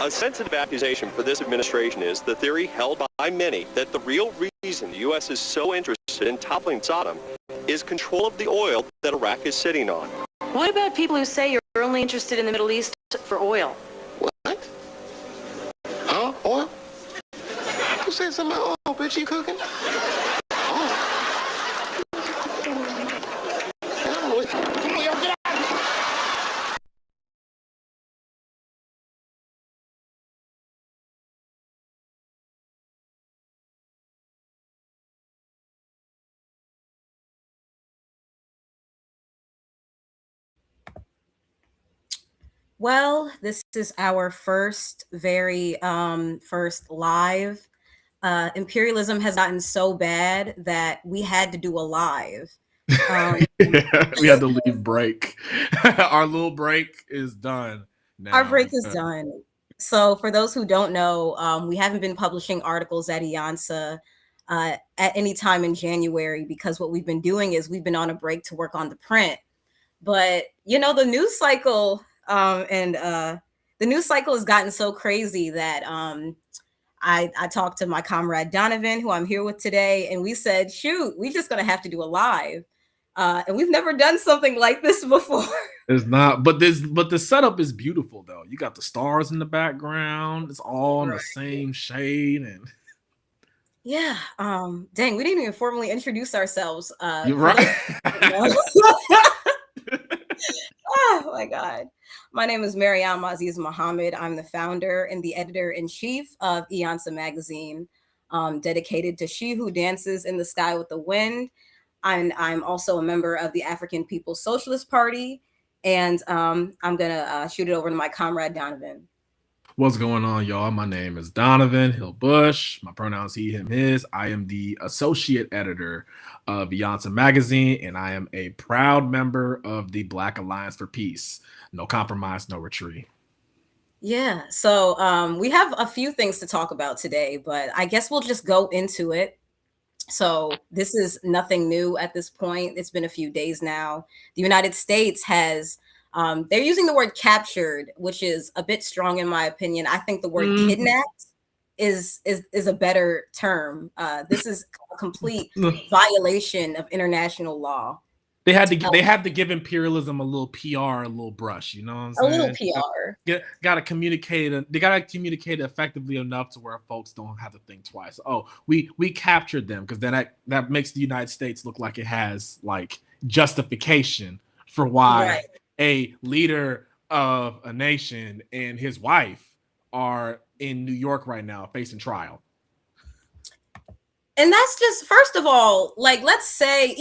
A sensitive accusation for this administration is the theory held by many that the real reason the U.S. is so interested in toppling Saddam is control of the oil that Iraq is sitting on. What about people who say you're only interested in the Middle East for oil? What? Huh? Oil? Who said something about oil, bitch? You cooking? Well, this is our first first live. Imperialism has gotten so bad that we had to do a live. We had to leave break. Our little break is done now. Our break is done. So for those who don't know, we haven't been publishing articles at Iansá at any time in January because what we've been doing is we've been on a break to work on the print. But, the news cycle the news cycle has gotten so crazy that I talked to my comrade Doniven, who I'm here with today, and we said, shoot, we just going to have to do a live. And we've never done something like this before. It's not, but the setup is beautiful though. You got the stars in the background. It's all in the same shade and yeah. Dang, we didn't even formally introduce ourselves. You're right. Oh my God. My name is Maryam Muhammad. I'm the founder and the editor-in-chief of Iansá magazine, dedicated to She Who Dances in the Sky with the Wind. I'm also a member of the African People's Socialist Party, and I'm gonna shoot it over to my comrade Doniven. What's going on, y'all? My name is Doniven Hill Bush. My pronouns he, him, his. I am the associate editor of Iansá magazine, and I am a proud member of the Black Alliance for Peace. No compromise, no retreat. Yeah, so we have a few things to talk about today, but I guess we'll just go into it. So this is nothing new at this point. It's been a few days now. The United States has they're using the word captured, which is a bit strong in my opinion. I think the word kidnapped is a better term. This is a complete violation of international law. They had to give imperialism a little PR, a little brush, you know what I'm saying? A little PR. Gotta communicate. They gotta communicate effectively enough to where folks don't have to think twice. Oh, we captured them, because then that makes the United States look like it has like justification for why a leader of a nation and his wife are in New York right now facing trial. And that's just, first of all, like, let's say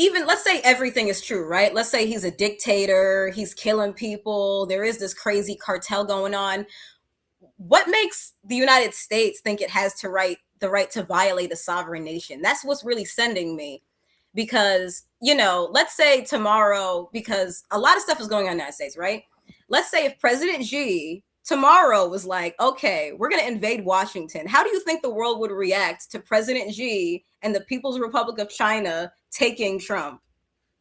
everything is true, right? Let's say he's a dictator, he's killing people, there is this crazy cartel going on. What makes the United States think it has the right to violate a sovereign nation? That's what's really sending me. Because, let's say tomorrow, because a lot of stuff is going on in the United States, right? Let's say if President Xi tomorrow was like, okay, we're going to invade Washington. How do you think the world would react to President Xi and the People's Republic of China taking Trump?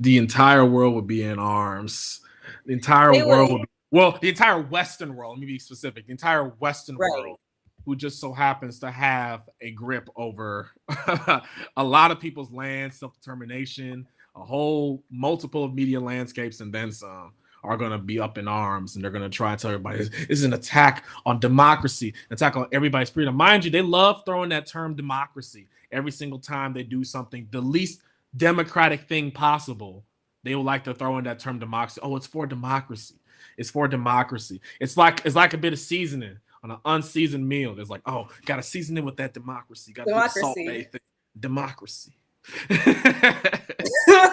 The entire world would be in arms. The entire world would be, well, the entire Western world, let me be specific, the entire Western world, who just so happens to have a grip over a lot of people's land, self-determination, a whole multiple of media landscapes, and then some, are going to be up in arms, and they're going to try and tell everybody this is an attack on democracy, an attack on everybody's freedom. Mind you, they love throwing that term democracy every single time they do something, the least democratic thing possible. They would like to throw in that term democracy. Oh, it's for democracy. It's for democracy. It's like a bit of seasoning on an unseasoned meal. There's like, oh, got to season it with that democracy. Got to put salt-based democracy.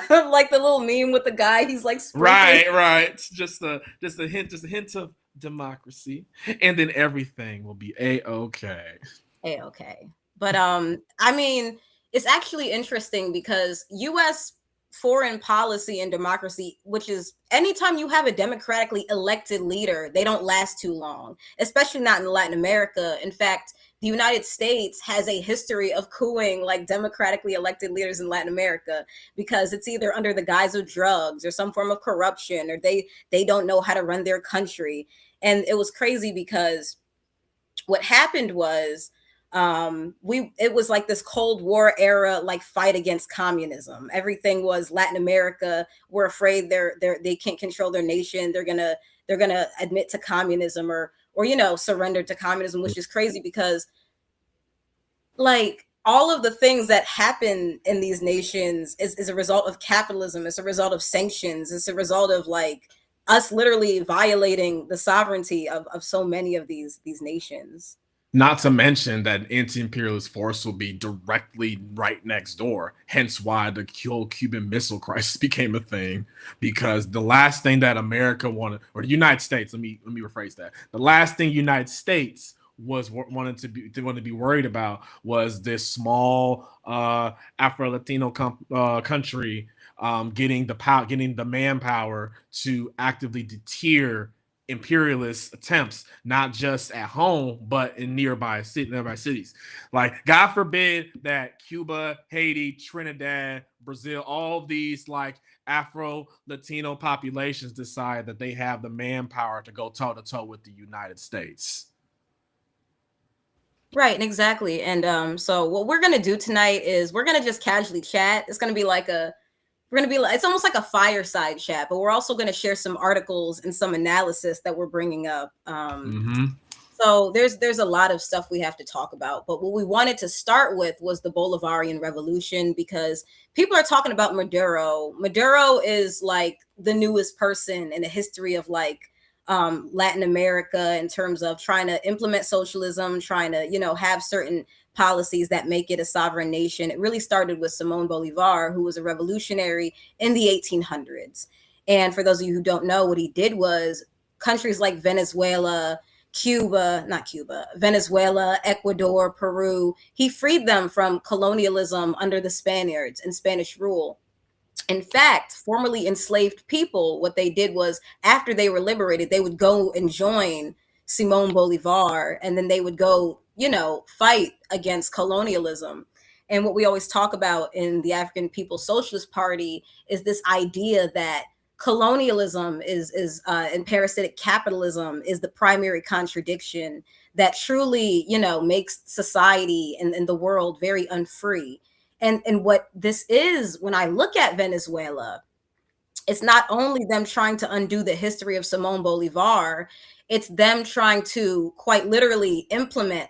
Like the little meme with the guy, he's like right, just a hint of democracy, and then everything will be a-okay. But I mean, it's actually interesting because U.S. foreign policy and democracy, which is anytime you have a democratically elected leader, they don't last too long, especially not in Latin America. In fact, the United States has a history of cooing like democratically elected leaders in Latin America because it's either under the guise of drugs or some form of corruption, or they don't know how to run their country. And it was crazy because what happened was it was like this Cold War era like fight against communism. Everything was Latin America. We're afraid they can't control their nation. They're gonna admit to communism or surrender to communism, which is crazy because like all of the things that happen in these nations is a result of capitalism. It's a result of sanctions. It's a result of like us literally violating the sovereignty of so many of these nations. Not to mention that anti-imperialist force will be directly right next door. Hence why the whole Cuban Missile Crisis became a thing. Because the last thing that America wanted, or the United States, let me rephrase that. The last thing United States wanted to be worried about was this small Afro-Latino country getting the manpower to actively deter imperialist attempts, not just at home but in nearby cities. Like, God forbid that Cuba, Haiti, Trinidad, Brazil, all of these like Afro-Latino populations decide that they have the manpower to go toe-to-toe with the United States. Right, exactly. And so what we're gonna do tonight is we're gonna just casually chat. It's gonna be like it's almost like a fireside chat, but we're also going to share some articles and some analysis that we're bringing up. So there's a lot of stuff we have to talk about, but what we wanted to start with was the Bolivarian Revolution, because people are talking about Maduro. Maduro is like the newest person in the history of like Latin America in terms of trying to implement socialism, trying to, have certain policies that make it a sovereign nation. It really started with Simón Bolívar, who was a revolutionary in the 1800s. And for those of you who don't know, what he did was countries like Venezuela, Venezuela, Ecuador, Peru, he freed them from colonialism under the Spaniards and Spanish rule. In fact, formerly enslaved people, what they did was after they were liberated, they would go and join Simón Bolívar, and then they would go, fight against colonialism. And what we always talk about in the African People's Socialist Party is this idea that colonialism and parasitic capitalism is the primary contradiction that truly, makes society and the world very unfree. And what this is, when I look at Venezuela, it's not only them trying to undo the history of Simón Bolívar, it's them trying to quite literally implement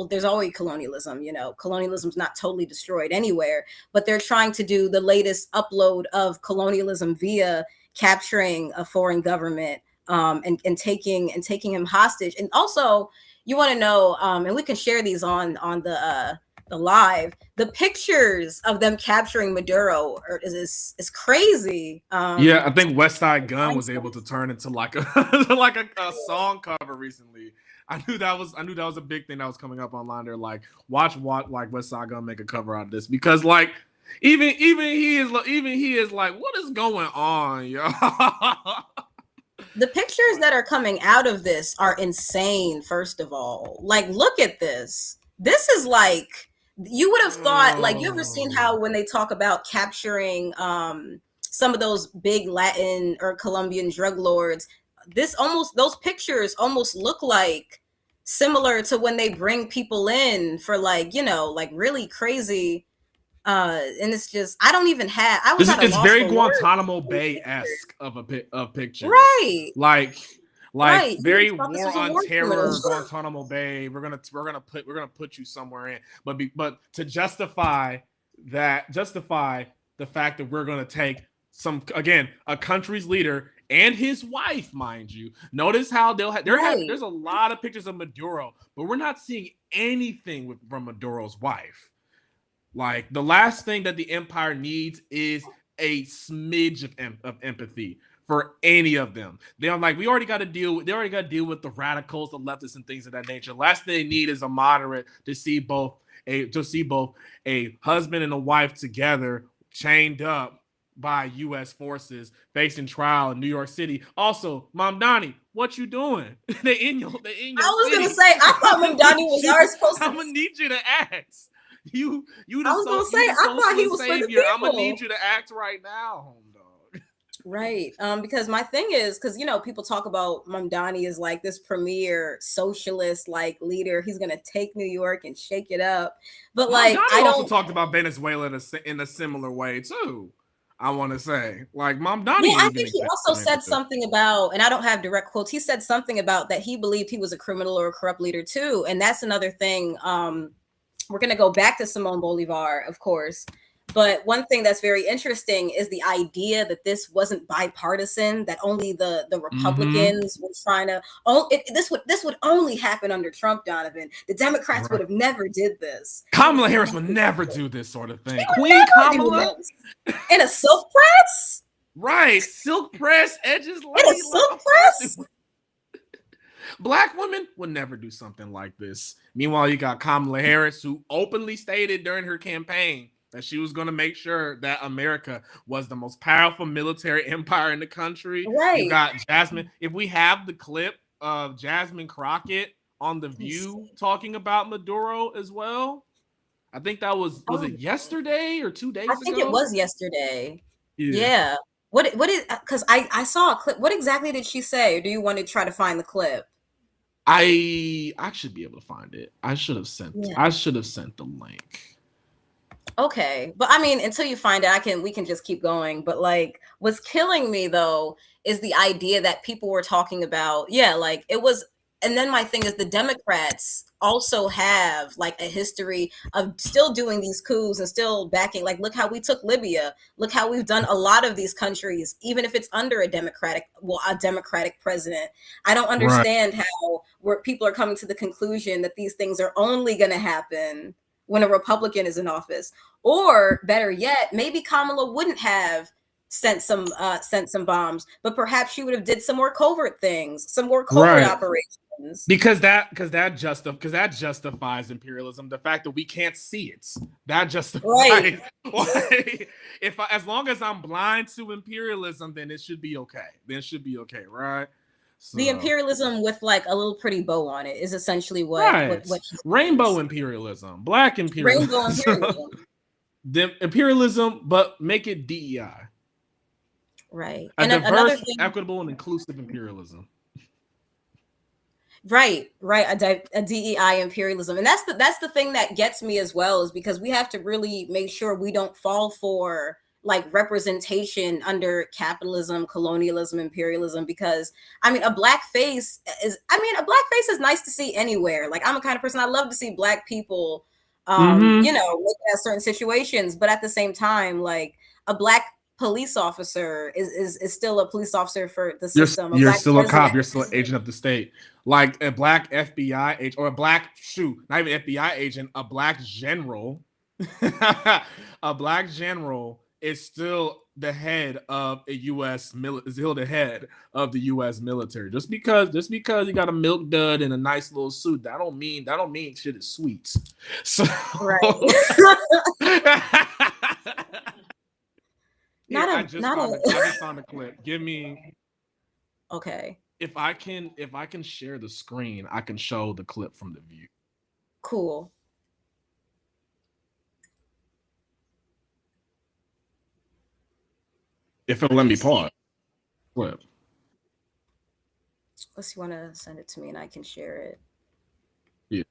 there's always colonialism, colonialism's not totally destroyed anywhere, but they're trying to do the latest upload of colonialism via capturing a foreign government and taking him hostage. And also, you want to know, and we can share these on the live, the pictures of them capturing Maduro is crazy. I think West Side Gun was able to turn into like a a song cover recently. I knew that was a big thing that was coming up online. They're like, watch like West Side Gun make a cover out of this, because like even he is like, what is going on, yo? The pictures that are coming out of this are insane. First of all, like, look at this. This is like, you would have thought, like, you ever seen how when they talk about capturing some of those big Latin or Colombian drug lords, those pictures almost look like similar to when they bring people in for like really crazy. And it's just, I don't even have. It's very Guantanamo Bay-esque of pictures, right? Like very war on terror, Guantanamo Bay. We're gonna put you somewhere in, but to justify the fact that we're gonna take a country's leader and his wife, mind you. Notice how there's a lot of pictures of Maduro, but we're not seeing anything from Maduro's wife. Like, the last thing that the empire needs is a smidge of empathy for any of them. They're like, they already got to deal with the radicals, the leftists, and things of that nature. Last thing they need is a moderate to see both a husband and a wife together, chained up by U.S. forces, facing trial in New York City. Also, Mamdani, what you doing? they in your I was gonna say, I thought Mamdani was already supposed to. I'm gonna need you to act. You I was gonna say, I thought he was savior. For the people. I'm gonna need you to act right now, home dog. Right. Because my thing is, because people talk about Mamdani as like this premier socialist like leader. He's gonna take New York and shake it up. But like Mamdani I also don't talked about Venezuela in a similar way too. I want to say, like, Mamdani yeah, I ain't even think he also exactly said negative. something about, and I don't have direct quotes, he said something about that he believed he was a criminal or a corrupt leader too. And that's another thing. We're gonna go back to Simone Bolivar, of course. But one thing that's very interesting is the idea that this wasn't bipartisan, that only the Republicans were trying to. This would only happen under Trump, Donovan. The Democrats would have never did this. Kamala Harris would never do this sort of thing. They would Queen never do Kamala this. In a silk press. Right, silk press, edges In a silk press. Black women would never do something like this. Meanwhile, you got Kamala Harris, who openly stated during her campaign that she was going to make sure that America was the most powerful military empire in the country. Right. You got Jasmine. If we have the clip of Jasmine Crockett on The View talking about Maduro as well, I think that was it yesterday or 2 days ago? I think it was yesterday. Yeah. What is, because I saw a clip. What exactly did she say? Or do you want to try to find the clip? I should be able to find it. I should have sent the link. Okay. But I mean, until you find it, we can just keep going. But like what's killing me though is the idea that people were talking about, like it was. And then my thing is the Democrats also have like a history of still doing these coups and still backing. Like, look how we took Libya. Look how we've done a lot of these countries, even if it's under a Democratic president. I don't understand how people are coming to the conclusion that these things are only going to happen when a Republican is in office. Or better yet, maybe Kamala wouldn't have sent some bombs, but perhaps she would have did some more covert things, some more covert operations. Because that justifies imperialism. The fact that we can't see it, that justifies. Right. As long as I'm blind to imperialism, then it should be okay. Right? So, the imperialism with like a little pretty bow on it is essentially what rainbow imperialism, black imperialism, rainbow imperialism. The imperialism, but make it DEI. Right. A diverse, equitable, and inclusive imperialism. Right. A DEI imperialism. And that's the thing that gets me as well, is because we have to really make sure we don't fall for like representation under capitalism, colonialism, imperialism, because I mean, a black face is nice to see anywhere. Like I'm a kind of person, I love to see black people, looking at certain situations, but at the same time, like a black police officer is still a police officer for the system. You're still a cop. You're still an agent of the state. Like a black FBI agent or not even FBI agent, a black general. A black general is still the head of a U.S. the head of the U.S. military. Just because you got a milk dud and a nice little suit, that don't mean shit is sweet. So I just found a clip. Give me. Okay. If I can share the screen, I can show the clip from The View. Cool. If it'll let me pause. Clip. Unless you want to send it to me and I can share it. Yeah.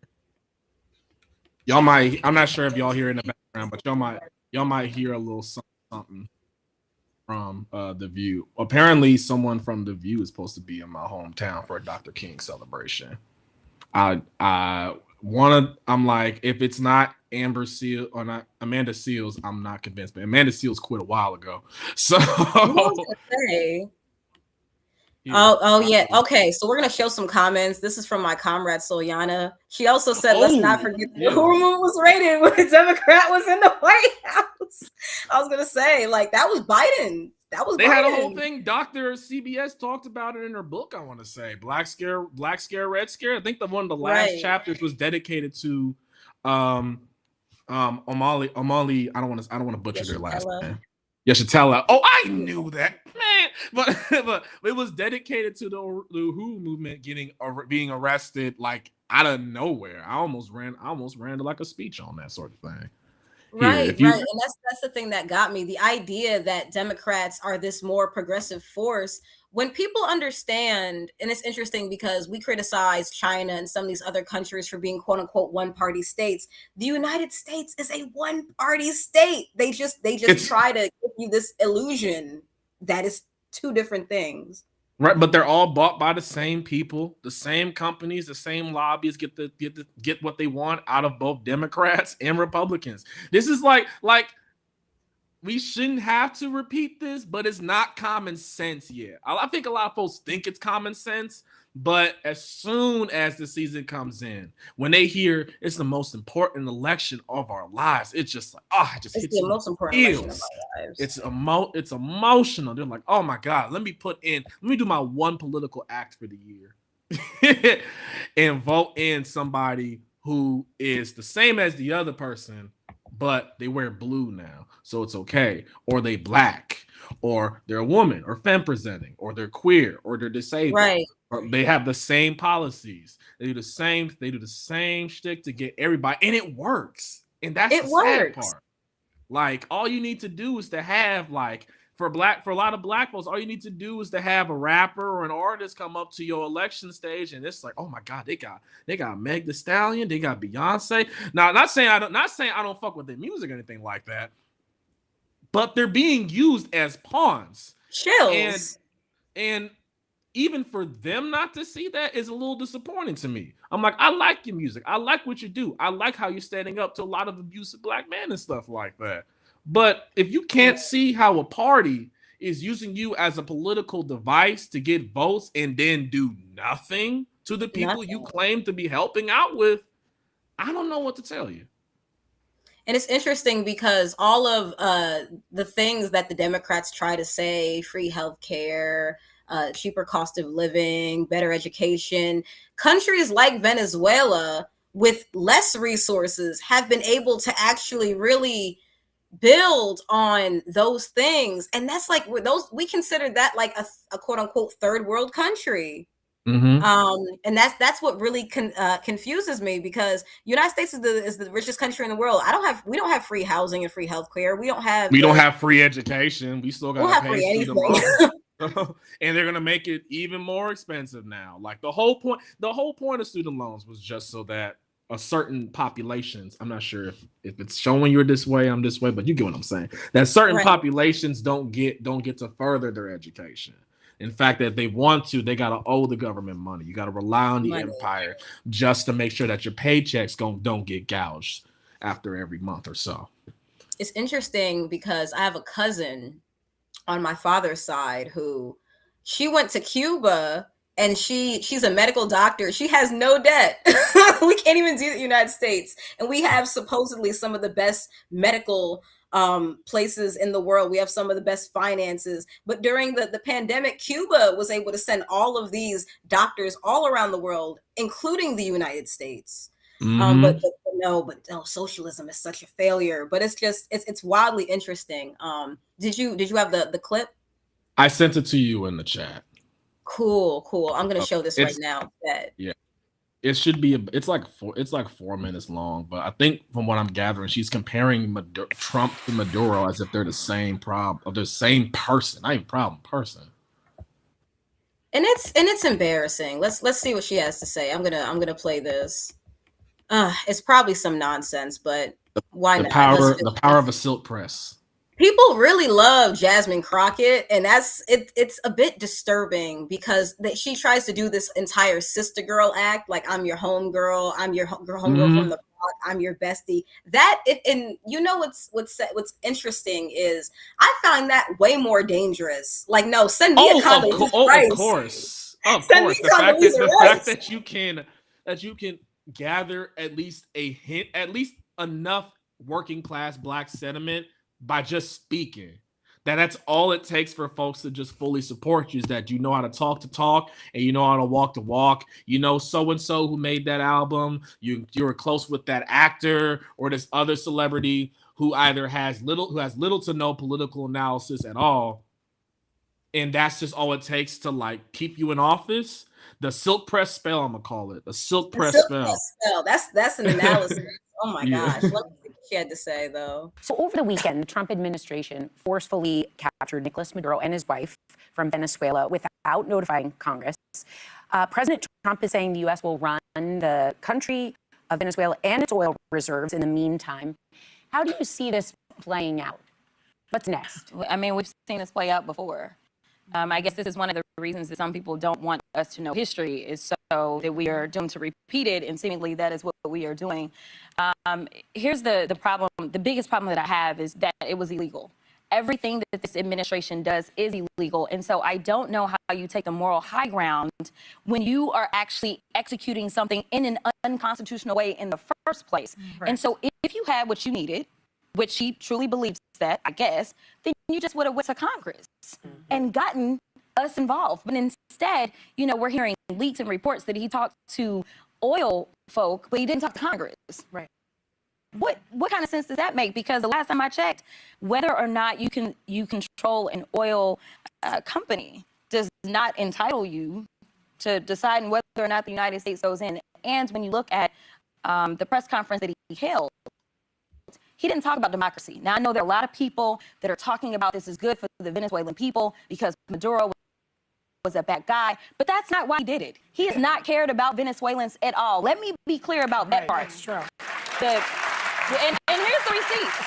Y'all might. I'm not sure if y'all hear in the background, but y'all might hear a little something from The View. Apparently, someone from The View is supposed to be in my hometown for a Dr. King celebration. I'm like, if it's not Amber Seal or not Amanda Seals, I'm not convinced. But Amanda Seals quit a while ago. So yeah. Okay, so we're gonna show some comments. This is from my comrade Solyana. She also said, let's not forget the Hormone was raided when a Democrat was in the White House. I was gonna say, like, that was Biden. They had a whole thing. Dr. CBS talked about it in her book. I want to say Black Scare, Red Scare. I think one of the last chapters was dedicated to Omali. I don't want to butcher their last name. Yeshitela. Oh, I knew that, man. But it was dedicated to the WHO movement being arrested like out of nowhere. I almost ran like a speech on that sort of thing. Right, right. And that's the thing that got me. The idea that Democrats are this more progressive force. When people understand, and it's interesting because we criticize China and some of these other countries for being quote unquote one party states. The United States is a one party state. They just try to give you this illusion that is two different things. Right, but they're all bought by the same people, the same companies, the same lobbyists get what they want out of both Democrats and Republicans. This is like we shouldn't have to repeat this, but it's not common sense yet. I think a lot of folks think it's common sense, but as soon as the season comes in, when they hear it's the most important election of our lives, it's just like, it just hits the most important election of our lives. It's emotional. They're like, oh my God, let me do my one political act for the year and vote in somebody who is the same as the other person, but they wear blue now, so it's okay. Or they black, or they're a woman, or femme presenting, or they're queer, or they're disabled. Right. Or they have the same policies. They do the same shtick to get everybody, and it works. And that's the sad part. Like, all you need to do is to have, like, for a lot of black folks, all you need to do is to have a rapper or an artist come up to your election stage, and it's like, oh my God, they got Meg Thee Stallion, they got Beyonce. Now, not saying I don't fuck with their music or anything like that, but they're being used as pawns. Chills. And even for them not to see that is a little disappointing to me. I'm like, I like your music. I like what you do. I like how you're standing up to a lot of abusive black men and stuff like that. But if you can't see how a party is using you as a political device to get votes and then do nothing to the people you claim to be helping out with, I don't know what to tell you. And it's interesting because all of the things that the Democrats try to say, free healthcare, cheaper cost of living, better education, countries like Venezuela with less resources have been able to actually really build on those things. And that's like, we consider that like a quote unquote third world country. Mm-hmm. And that's what really confuses me, because United States is the richest country in the world. We don't have free housing and free healthcare. We don't have free education. We still got to pay student loans. And they're gonna make it even more expensive now. Like the whole point of student loans was just so that a certain populations, I'm not sure if it's showing you're this way, I'm this way, but you get what I'm saying. That certain populations don't get to further their education. In fact, that they want to, they gotta owe the government money. You gotta rely on the empire just to make sure that your paychecks don't get gouged after every month or so. It's interesting because I have a cousin on my father's side who she went to Cuba. And she's a medical doctor. She has no debt. We can't even do the United States. And we have supposedly some of the best medical places in the world. We have some of the best finances. But during the pandemic, Cuba was able to send all of these doctors all around the world, including the United States. Mm-hmm. But no, socialism is such a failure. But it's wildly interesting. Did you have the clip? I sent it to you in the chat. Cool. I'm gonna show this right now. Yeah, it should be. It's like 4 minutes long, but I think from what I'm gathering, she's comparing Trump to Maduro as if they're the same the same person, not even person. And it's embarrassing. Let's see what she has to say. I'm gonna play this. It's probably some nonsense, but why not? The power of a silk press. People really love Jasmine Crockett, and it's a bit disturbing because she tries to do this entire sister girl act, like I'm your home girl, I'm your home girl from the block, I'm your bestie. And you know what's interesting is I find that way more dangerous. Like, no, send me a Condoleezza Rice. Of course. The fact that you can gather at least a hint, at least enough working class black sentiment by just speaking, that's all it takes for folks to just fully support you, is that you know how to talk and you know how to walk. You know, so-and-so who made that album, you're close with that actor or this other celebrity who either has little to no political analysis at all. And that's just all it takes to like keep you in office. The silk press spell, I'm gonna call it. The silk press spell. That's an analysis. Oh my gosh. she had to say, though. So over the weekend, the Trump administration forcefully captured Nicolas Maduro and his wife from Venezuela without notifying Congress. President Trump is saying the U.S. will run the country of Venezuela and its oil reserves in the meantime. How do you see this playing out? What's next? I mean, we've seen this play out before. I guess this is one of the reasons that some people don't want us to know history, is so that we are doomed to repeat it, and seemingly that is what we are doing. Here's the problem. The biggest problem that I have is that it was illegal. Everything that this administration does is illegal. And so I don't know how you take the moral high ground when you are actually executing something in an unconstitutional way in the first place. Right. And so if you had what you needed, which he truly believes that, I guess, then you just would have went to Congress and gotten us involved. But instead, you know, we're hearing leaks and reports that he talked to oil folk, but he didn't talk to Congress. Right. What kind of sense does that make? Because the last time I checked, whether or not you control an oil company does not entitle you to deciding whether or not the United States goes in. And when you look at the press conference that he held, he didn't talk about democracy. Now, I know there are a lot of people that are talking about this is good for the Venezuelan people because Maduro was a bad guy, but that's not why he did it. He has not cared about Venezuelans at all. Let me be clear about that part. That's true. And here's the receipts.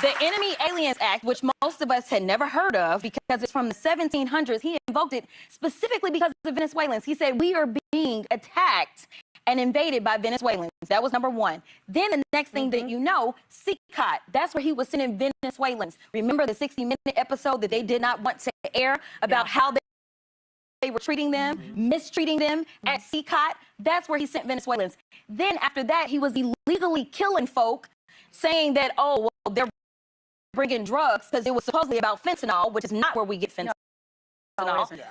The Enemy Aliens Act, which most of us had never heard of because it's from the 1700s, he invoked it specifically because of the Venezuelans. He said, we are being attacked and invaded by Venezuelans. That was number one. Then the next thing that you know, CCOT, that's where he was sending Venezuelans. Remember the 60-minute episode that they did not want to air about how they were treating them, mistreating them at CCOT? That's where he sent Venezuelans. Then after that, he was illegally killing folk, saying that, oh, well, they're bringing drugs because it was supposedly about fentanyl, which is not where we get fentanyl.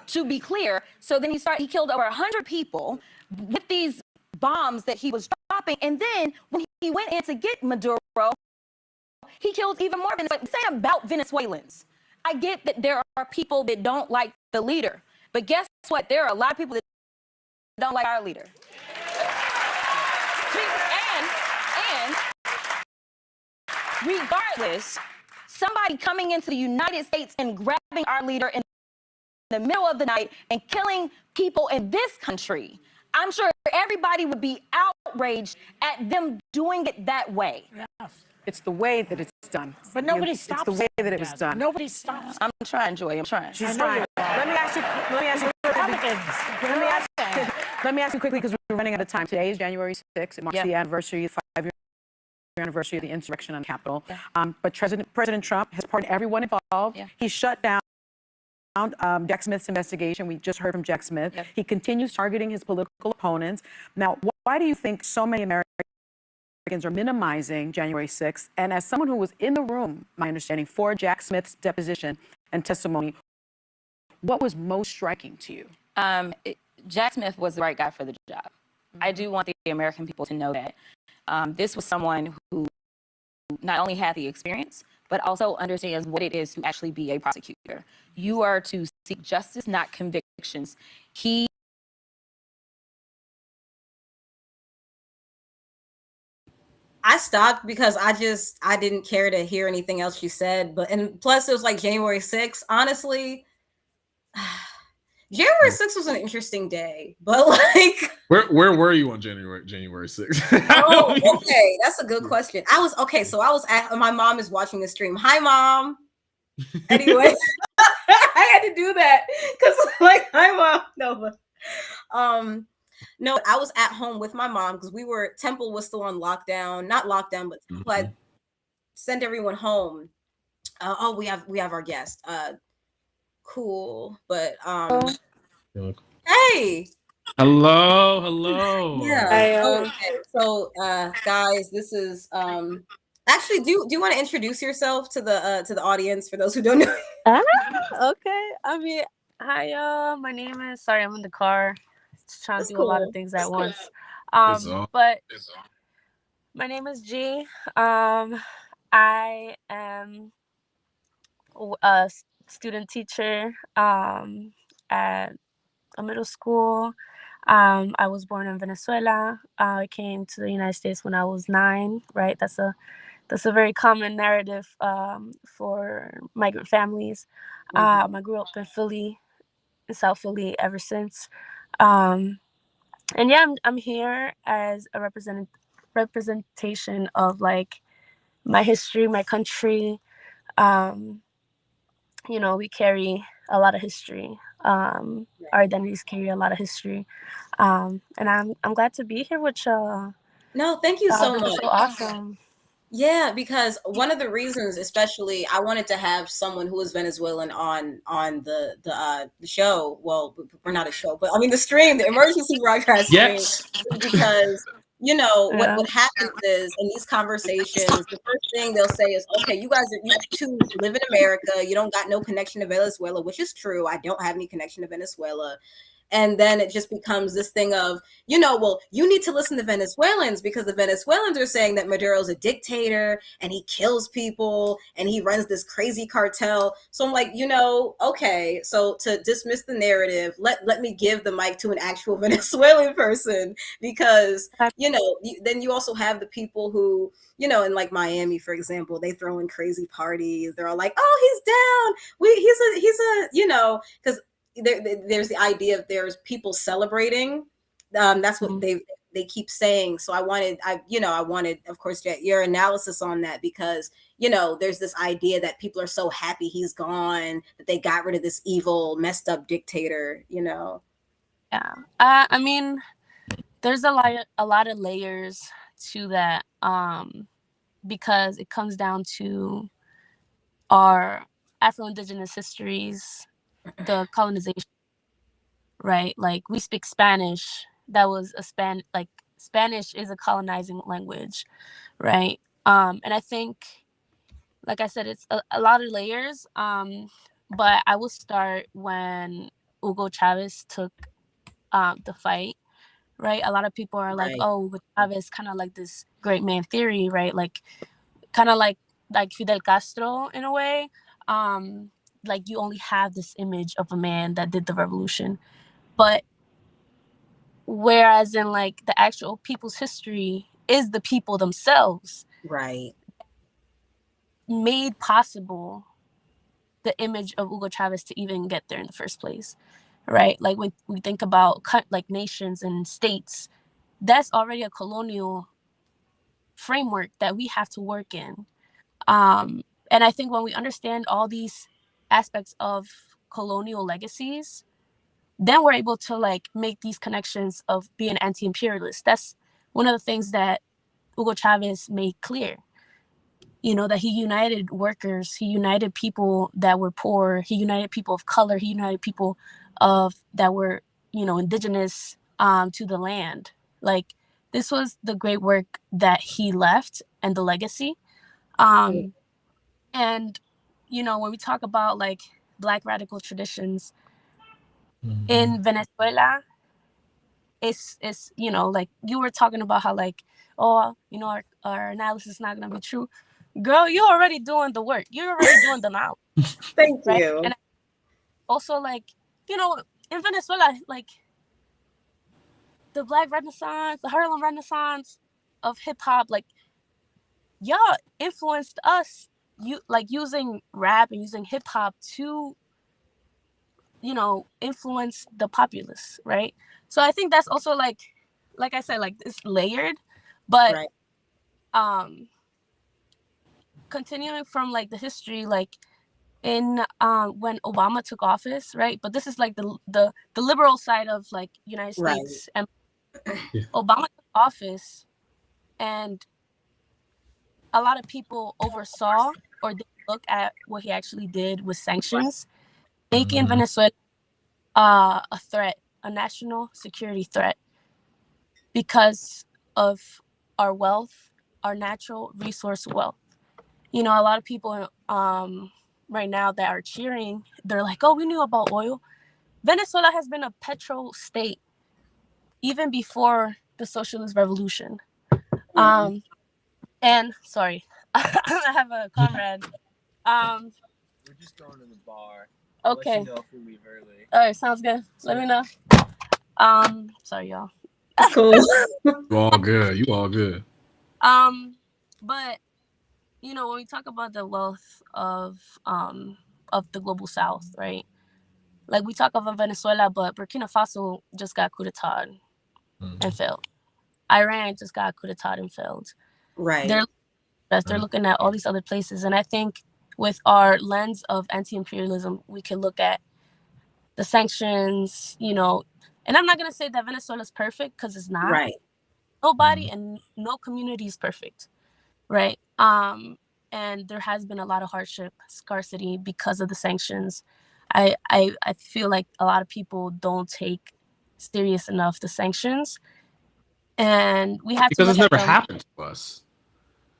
To be clear. So then he killed over 100 people with these bombs that he was dropping. And then when he went in to get Maduro, he killed even more Venezuelans. Say about Venezuelans. I get that there are people that don't like the leader, but guess what? There are a lot of people that don't like our leader. And regardless, somebody coming into the United States and grabbing our leader in the middle of the night and killing people in this country, I'm sure everybody would be outraged at them doing it that way. Yes. It's the way that it's done. But nobody stops. It's the way that it was done. Nobody stops. I'm trying, Joy. I'm trying. She's trying. Let me ask you quickly, because we're running out of time. Today is January 6th. It marks the anniversary, the 5-year anniversary of the insurrection on Capitol. But President Trump has pardoned everyone involved. He shut down Jack Smith's investigation. We just heard from Jack Smith. He continues targeting his political opponents. Now, why do you think so many Americans are minimizing January 6th? And as someone who was in the room, my understanding, for Jack Smith's deposition and testimony, what was most striking to you? Jack Smith was the right guy for the job. I do want the American people to know that. This was someone who not only had the experience, but also understands what it is to actually be a prosecutor. You are to seek justice, not convictions. I stopped because I didn't care to hear anything else she said. And plus it was like January 6th. Honestly, January 6th was an interesting day, but like, where were you on January 6th? Oh, okay, that's a good question. I was at, my mom is watching the stream. Hi, Mom. Anyway, I had to do that because like, hi, Mom. No, I was at home with my mom because Temple was still on lockdown, not lockdown, but Temple had sent everyone home. We have our guest. Cool, but hey, hello. Yeah. Okay. So guys, this is actually, do you want to introduce yourself to the audience for those who don't know? Okay. I mean, hi y'all. My name is, sorry, I'm in the car. Just trying to do a lot of things at once. But my name is G. I am a student teacher at a middle school. I was born in Venezuela. I came to the United States when I was 9, right? That's a that's a very common narrative for migrant families. I grew up in Philly, in South Philly, ever since. And yeah, I'm here as a representation of like my history, my country. You know, we carry a lot of history. Our identities carry a lot of history. And I'm glad to be here with y'all. No, thank you so much. So awesome. Yeah, because one of the reasons, especially, I wanted to have someone who is Venezuelan on the show. Well, we're not a show, but I mean the stream, the emergency broadcast stream, because you know what happens is in these conversations, the first thing they'll say is, "Okay, you two live in America. You don't got no connection to Venezuela," which is true. I don't have any connection to Venezuela. And then it just becomes this thing of, you know, well, you need to listen to Venezuelans because the Venezuelans are saying that Maduro's a dictator and he kills people and he runs this crazy cartel. So I'm like, you know, okay, so to dismiss the narrative, let me give the mic to an actual Venezuelan person because, you know, then you also have the people who, you know, in like Miami, for example, they throw in crazy parties. They're all like, oh, he's down. He's a, you know, because there's the idea of there's people celebrating. That's what they keep saying. So I wanted, of course, your analysis on that because, you know, there's this idea that people are so happy he's gone that they got rid of this evil, messed up dictator, you know? Yeah. I mean, there's a lot of layers to that because it comes down to our Afro-Indigenous histories, the colonization, right? Like we speak Spanish. That was Spanish is a colonizing language, right? And I think, like I said, it's a lot of layers. But I will start when Hugo Chavez took the fight, right? A lot of people are like, oh, Hugo Chavez kind of like this great man theory, right? Like kind of like Fidel Castro in a way. Like you only have this image of a man that did the revolution. But whereas in like the actual people's history is the people themselves, right, made possible the image of Hugo Chavez to even get there in the first place, right? Like when we think about like nations and states, that's already a colonial framework that we have to work in. And I think when we understand all these aspects of colonial legacies, then we're able to like make these connections of being anti-imperialist. That's one of the things that Hugo Chavez made clear, you know, that he united workers, he united people that were poor, he united people of color, he united people that were, you know, indigenous to the land. Like this was the great work that he left and the legacy. And, you know, when we talk about like Black radical traditions in Venezuela, it's you know, like you were talking about how like, oh, you know, our analysis is not going to be true. Girl, you're already doing the work. You're already doing the knowledge. Thank you. And also, like, you know, in Venezuela, like the Black Renaissance, the Harlem Renaissance of hip hop, like y'all influenced us. You like using rap and using hip hop to, you know, influence the populace, right? So I think that's also like I said, like it's layered, but continuing from like the history, like in when Obama took office, right? But this is like the liberal side of like United States, and Obama took office, and a lot of people oversaw or didn't look at what he actually did with sanctions, making Venezuela a threat, a national security threat, because of our wealth, our natural resource wealth. You know, a lot of people right now that are cheering, they're like, oh, we knew about oil. Venezuela has been a petrol state even before the socialist revolution. And sorry, I have a comrade. We're just going to the bar. Okay. Let you know if we leave early. All right, sounds good. Let me know. Sorry, y'all. Cool. You all good. You all good. But when we talk about the wealth of the global South, right? Like, we talk about Venezuela, but Burkina Faso just got coup d'etat and failed. Iran just got coup d'etat and failed. Right. They're looking at all these other places. And I think with our lens of anti-imperialism, we can look at the sanctions, and I'm not going to say that Venezuela's perfect, because it's not. Right. Nobody and no community is perfect, right? And there has been a lot of hardship, scarcity because of the sanctions. I feel like a lot of people don't take serious enough the sanctions, and we have because to it's never happened to us.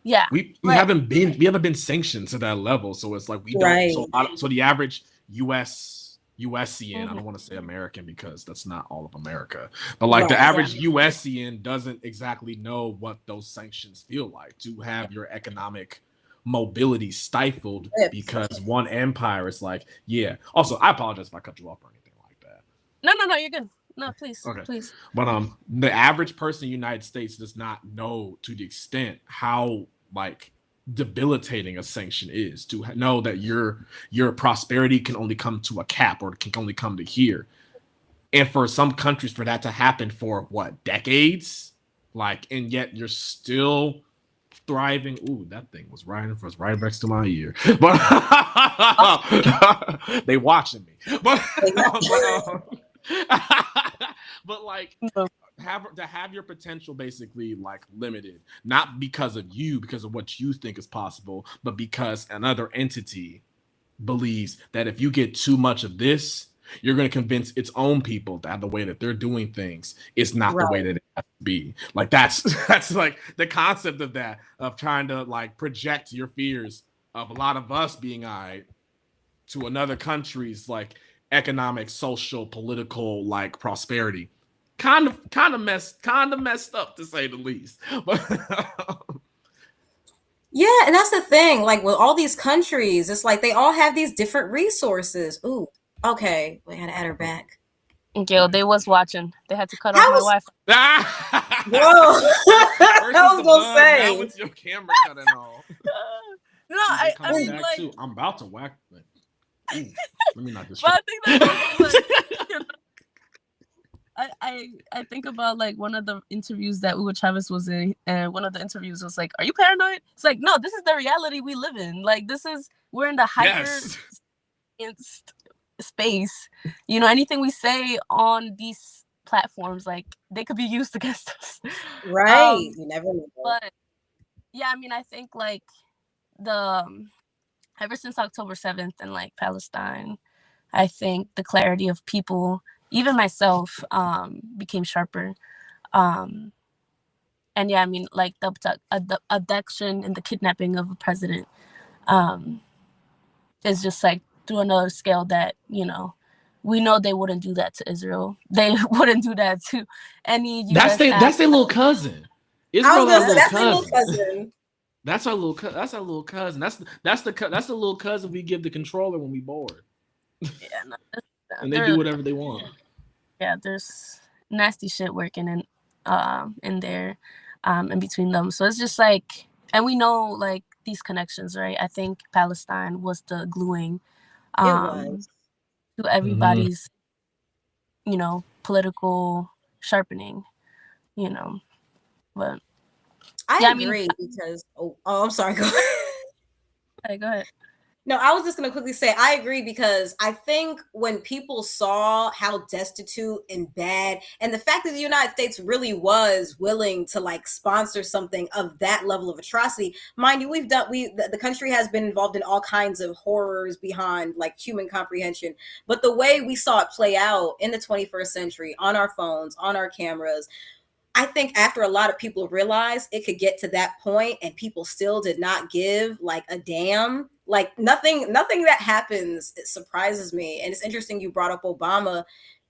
Yeah, we haven't been sanctioned to that level, so it's like we don't. So the average USian, I don't want to say American because that's not all of America, but like the average USian doesn't exactly know what those sanctions feel like, to have your economic mobility stifled because one empire is like, yeah. Also, I apologize if I cut you off or anything like that. No, you're good. No, please, okay. Please. But the average person in the United States does not know to the extent how like debilitating a sanction is, to know that your prosperity can only come to a cap, or can only come to here. And for some countries, for that to happen for what, decades, like, and yet you're still thriving. Ooh, that thing was right next to my ear. But they watching me. But like, have your potential basically like limited, not because of you, because of what you think is possible, but because another entity believes that if you get too much of this, you're going to convince its own people that the way that they're doing things is not the way that it has to be. Like that's like the concept of that, of trying to like project your fears of a lot of us being to another country's like economic, social, political like prosperity. Kind of messed up, to say the least. Yeah, and that's the thing. Like with all these countries, it's like they all have these different resources. Ooh, okay, we had to add her back. Gil, they was watching. They had to cut off my Wi-Fi. Whoa! I was gonna say. Now with your camera cutting off. No, I mean, like, too. I'm about to whack. Let me not distract. But I think that's I think about like one of the interviews that Hugo Chavez was in, and one of the interviews was like, "Are you paranoid?" It's like, no, this is the reality we live in. Like, we're in the hyper space. Anything we say on these platforms, like, they could be used against us. Right. You never know. But yeah, I mean, I think like ever since October 7th and like Palestine, I think the clarity of people, even myself, became sharper. And yeah, I mean, like the abduction and the kidnapping of a president is just like through another scale that, we know they wouldn't do that to Israel. They wouldn't do that to any US. That's their little cousin. Israel that's their little cousin. That's our little cousin. That's the little cousin we give the controller when we bored. Yeah, no, and they do whatever they want. Yeah, there's nasty shit working in there, in between them. So it's just like, and we know like these connections, right? I think Palestine was the gluing to everybody's, political sharpening, but I agree because I'm sorry. Go ahead. Okay, go ahead. No, I was just going to quickly say I agree, because I think when people saw how destitute and bad, and the fact that the United States really was willing to like sponsor something of that level of atrocity, mind you, the country has been involved in all kinds of horrors beyond like human comprehension. But the way we saw it play out in the 21st century on our phones, on our cameras, I think after a lot of people realized it could get to that point and people still did not give like a damn, like nothing that happens, it surprises me. And it's interesting you brought up Obama,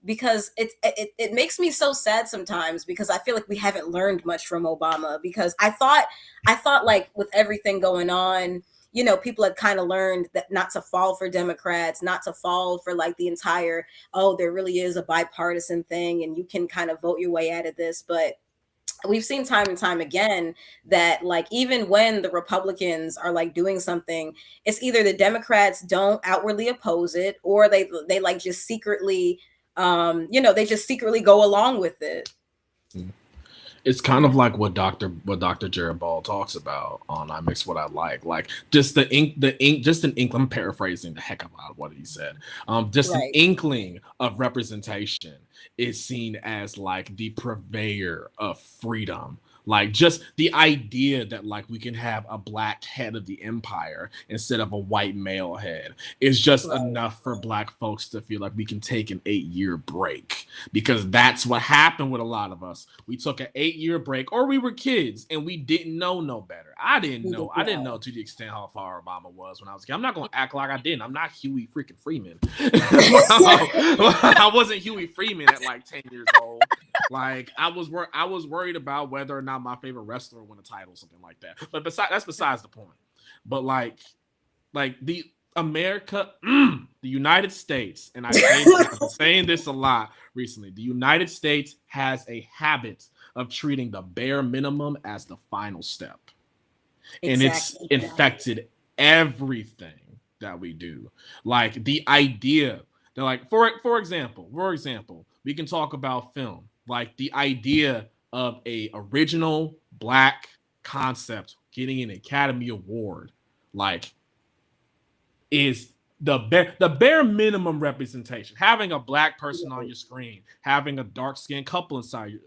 because it makes me so sad sometimes, because I feel like we haven't learned much from Obama, because I thought like with everything going on, people had kind of learned that not to fall for Democrats, not to fall for like the entire, there really is a bipartisan thing and you can kind of vote your way out of this. But we've seen time and time again that like even when the Republicans are like doing something, it's either the Democrats don't outwardly oppose it, or they like just secretly they just secretly go along with it. It's kind of like what Dr. Jared Ball talks about on I Mix What I Like just just an ink. I'm paraphrasing the heck out of what he said. Just an inkling of representation is seen as like the purveyor of freedom. Like just the idea that like we can have a black head of the empire instead of a white male head is just enough for black folks to feel like we can take an 8-year break, because that's what happened with a lot of us. We took an 8-year break, or we were kids and we didn't know no better. I didn't know to the extent how far Obama was when I was a kid. I'm not going to act like I didn't. I'm not Huey freaking Freeman. I wasn't Huey Freeman at like 10 years old. Like I was worried about whether or not my favorite wrestler won a title, something like that. But that's besides the point. But like the America, the United States, and I've been saying this a lot recently. The United States has a habit of treating the bare minimum as the final step, and it's infected everything that we do. Like the idea that, like for example, we can talk about film. Like the idea of a original black concept getting an Academy Award, like, is the bare minimum representation. Having a black person on your screen, having a dark-skinned couple inside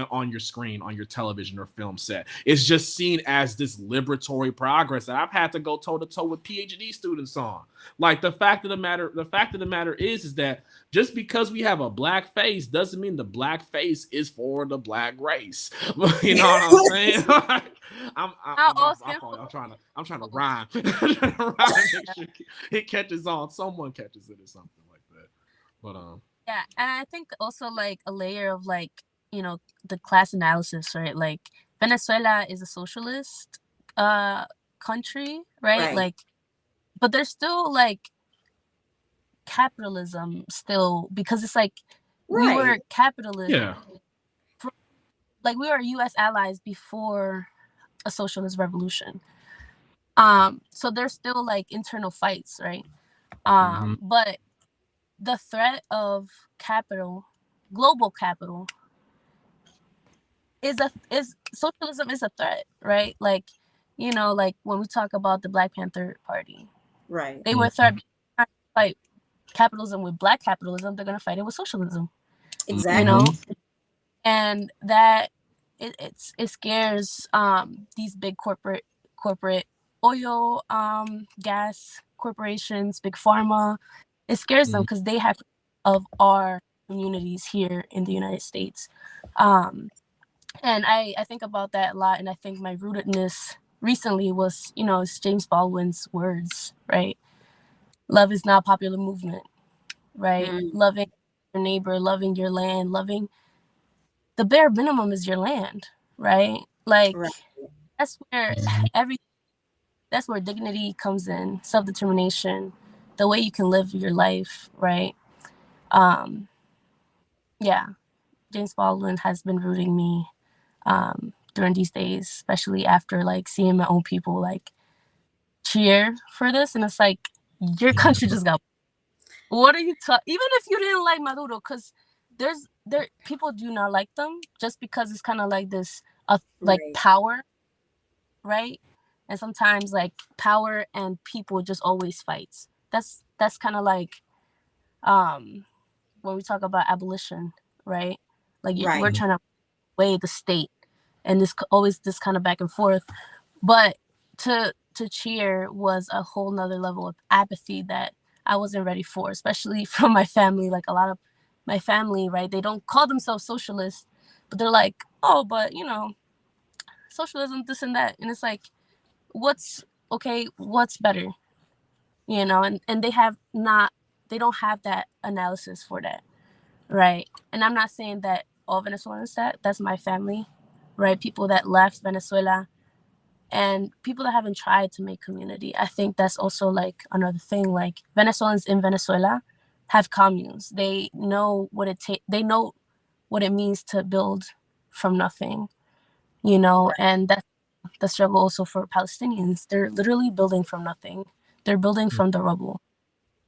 on your screen, on your television or film set, is just seen as this liberatory progress that I've had to go toe-to-toe with PhD students on. Like the fact of the matter is that just because we have a black face doesn't mean the black face is for the black race. You know what I'm saying? I'm trying to rhyme. Make sure it catches on. Someone catches it or something like that. But yeah, and I think also like a layer of like, you know, the class analysis, right? Like Venezuela is a socialist country, right? Like, but there's still like capitalism still, because it's like we were capitalist. Yeah. Like we were US allies before a socialist revolution. So there's still like internal fights, right? But the threat of global capital is socialism is a threat, right? Like, you know, like when we talk about the Black Panther Party, they were threatening to fight capitalism with black capitalism. They're going to fight it with socialism. Exactly. You know, and that it scares these big corporate oil, gas corporations, big pharma. It scares them because they have of our communities here in the United States. And I think about that a lot, and I think my rootedness recently was, you know, it's James Baldwin's words, right? Love is not a popular movement, right? Loving your neighbor, loving your land, loving the bare minimum is your land, right? Like that's where that's where dignity comes in, self-determination, the way you can live your life, right? Yeah, James Baldwin has been rooting me during these days, especially after like seeing my own people like cheer for this, and it's like your country just got. What are you talking? Even if you didn't like Maduro, because there people do not like them just because it's kind of like this like power, right? And sometimes like power and people just always fights. That's kind of like when we talk about abolition, right? Like we're trying to weigh the state, and this always this kind of back and forth. But to cheer was a whole nother level of apathy that I wasn't ready for, especially from my family. Like a lot of my family, right? They don't call themselves socialists, but they're like, oh, but you know, socialism, this and that. And it's like, what's better? You know, and they don't have that analysis for that, right? And I'm not saying that all Venezuelans that's my family, right? People that left Venezuela and people that haven't tried to make community. I think that's also like another thing. Like Venezuelans in Venezuela have communes. They know what it means to build from nothing, you know, and that's the struggle also for Palestinians. They're literally building from nothing. They're building from the rubble,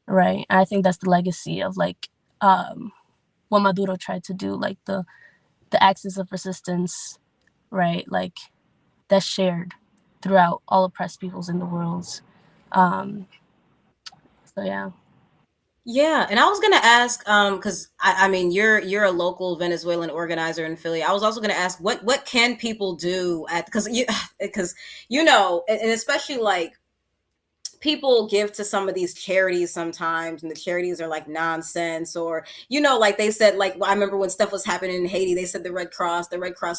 right? And I think that's the legacy of like what Maduro tried to do, like the axis of resistance, right? Like that's shared throughout all oppressed peoples in the world. So yeah. Yeah, and I was gonna ask, because I mean, you're a local Venezuelan organizer in Philly. I was also gonna ask, what can people do at, because you know, and especially like people give to some of these charities sometimes, and the charities are like nonsense, or you know, like they said, like I remember when stuff was happening in Haiti, they said the Red Cross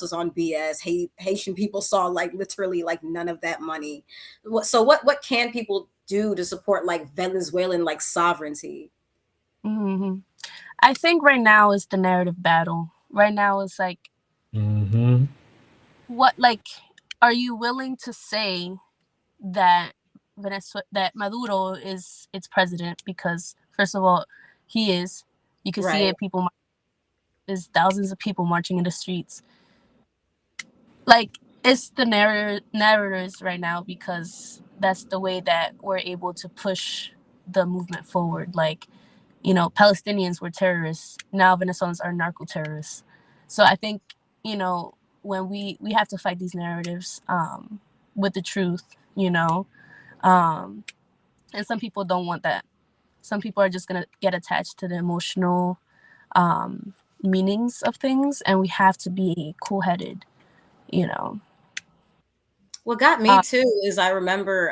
was on BS. Haitian people saw like literally like none of that money. So what can people do to support like Venezuelan like sovereignty? hmm I think right now is the narrative battle. Right now is like, what, like, are you willing to say that that Maduro is its president? Because first of all, he is. You can see Right. it. There's thousands of people marching in the streets. Like, it's the narrators right now, because that's the way that we're able to push the movement forward. Like, you know, Palestinians were terrorists. Now Venezuelans are narco terrorists. So I think, you know, when we have to fight these narratives with the truth, you know, and some people don't want that. Some people are just gonna get attached to the emotional meanings of things, and we have to be cool-headed, you know. What got me too is I remember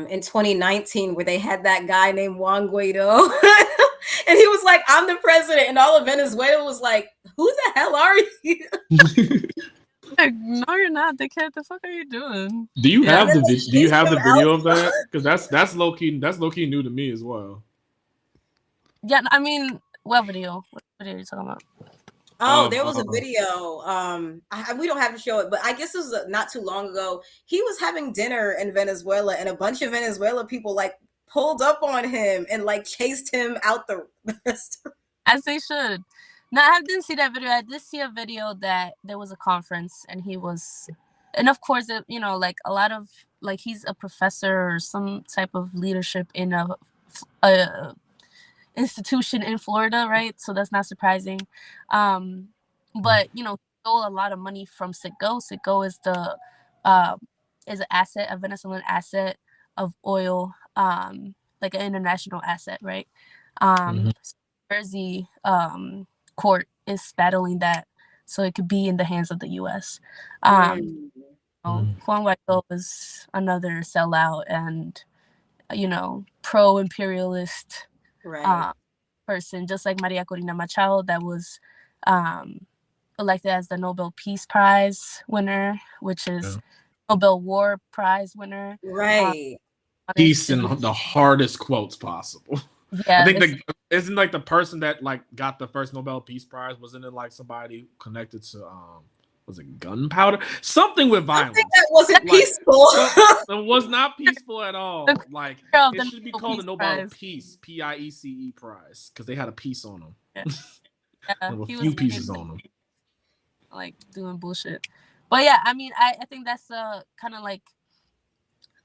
in 2019 where they had that guy named Juan Guaido, and he was like, "I'm the president," and all of Venezuela was like, "Who the hell are you?" Like, no, you're not, dickhead. The fuck are you doing? Do you have the video out. of that? Because that's low key new to me as well. Yeah, I mean, what video? What video are you talking about? Oh, there was a video. We don't have to show it, but I guess this was not too long ago. He was having dinner in Venezuela, and a bunch of Venezuela people like pulled up on him and like chased him out the restaurant. As they should. No, I didn't see that video. I did see a video that there was a conference and he was, and of course, you know, like a lot of, like he's a professor or some type of leadership in a institution in Florida, right? So that's not surprising. But you know, he stole a lot of money from Citgo. Citgo is is an asset, a Venezuelan asset of oil, like an international asset, right? Jersey court is battling that, so it could be in the hands of the U.S. Juan Guaido is another sellout and, you know, pro-imperialist person, just like Maria Corina Machado, that was elected as the Nobel Peace Prize winner, which is Nobel War Prize winner. Right. Peace in the hardest quotes possible. Yeah, I think isn't like the person that like got the first Nobel Peace Prize, wasn't it like somebody connected to was it gunpowder? Something with violence. That wasn't peaceful. It was not peaceful at all. Like it should be called the Nobel Peace, PIECE prize, because they had a piece on them. Yeah, a few pieces on them. Like doing bullshit. But yeah, I mean, I think that's kind of like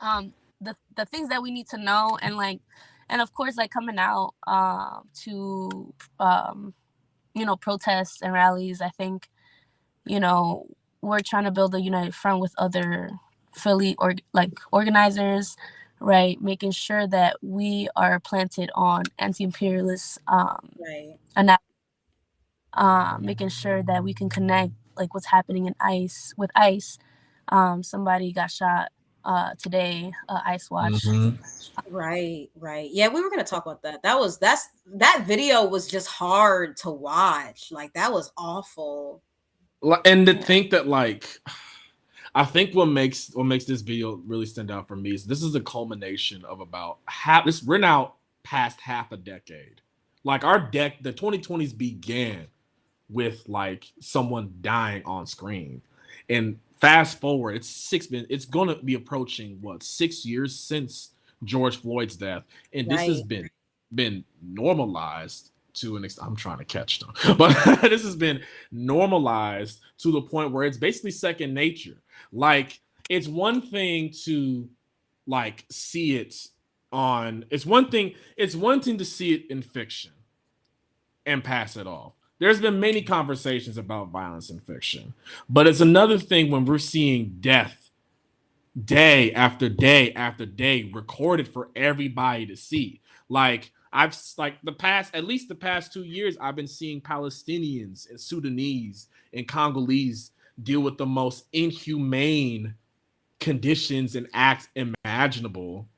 the things that we need to know, and like, and of course, like coming out to you know, protests and rallies. I think, you know, we're trying to build a united front with other Philly organizers, right? Making sure that we are planted on anti-imperialist making sure that we can connect like what's happening in ICE with ICE. Somebody got shot today, ICE Watch. Right. Yeah, we were gonna talk about that. That video was just hard to watch. Like that was awful. And to think that, like, I think what makes this video really stand out for me is this is a culmination of about we're now past half a decade. Like the 2020s began with like someone dying on screen, and fast forward, it's gonna be approaching 6 years since George Floyd's death, and this has been normalized to an extent. I'm trying to catch them, but this has been normalized to the point where it's basically second nature. Like, it's one thing to like see it on. It's one thing to see it in fiction and pass it off. There's been many conversations about violence in fiction, but it's another thing when we're seeing death day after day after day recorded for everybody to see. Like, at least the past 2 years, I've been seeing Palestinians and Sudanese and Congolese deal with the most inhumane conditions and acts imaginable,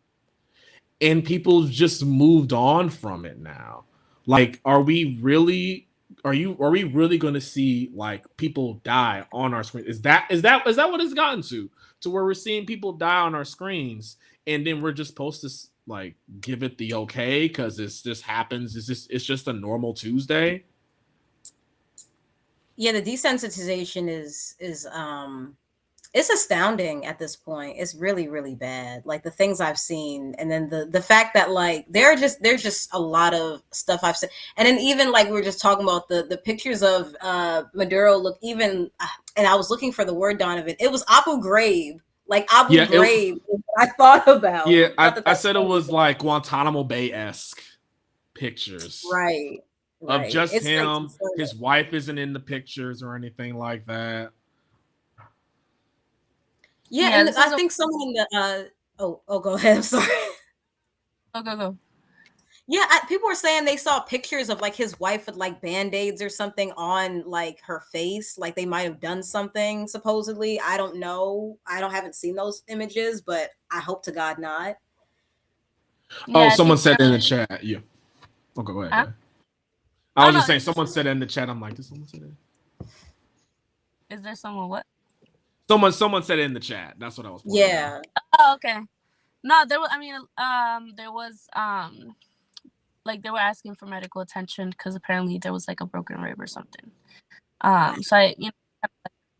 and people just moved on from it now. Like, are we really going to see like people die on our screen? Is that what it's gotten to where we're seeing people die on our screens, and then we're just supposed to like give it the okay because this just happens? It's just a normal Tuesday? Yeah, the desensitization is it's astounding at this point. It's really, really bad. Like, the things I've seen, and then the fact that like there's just a lot of stuff I've seen, and then even like we were just talking about the pictures of Maduro look even, and I was looking for the word, Doniven. It was Abu Ghraib, like Abu Ghraib. I thought about. Yeah, I said it was like Guantanamo Bay-esque pictures, right? Of just it's him. like, his wife isn't in the pictures or anything like that. Yeah, and I think someone in the go ahead. I'm sorry. Go. Yeah, people were saying they saw pictures of like his wife with like band-aids or something on like her face, like they might have done something supposedly. I don't know. Haven't seen those images, but I hope to God not. Yeah, someone said in the chat. Yeah. Okay, go ahead. I was just saying, someone said in the chat. I'm like, did someone say that? Is there someone what? Someone said it in the chat. That's what I was pointing out. Oh, okay. No, there was. I mean, there was like they were asking for medical attention because apparently there was like a broken rib or something. So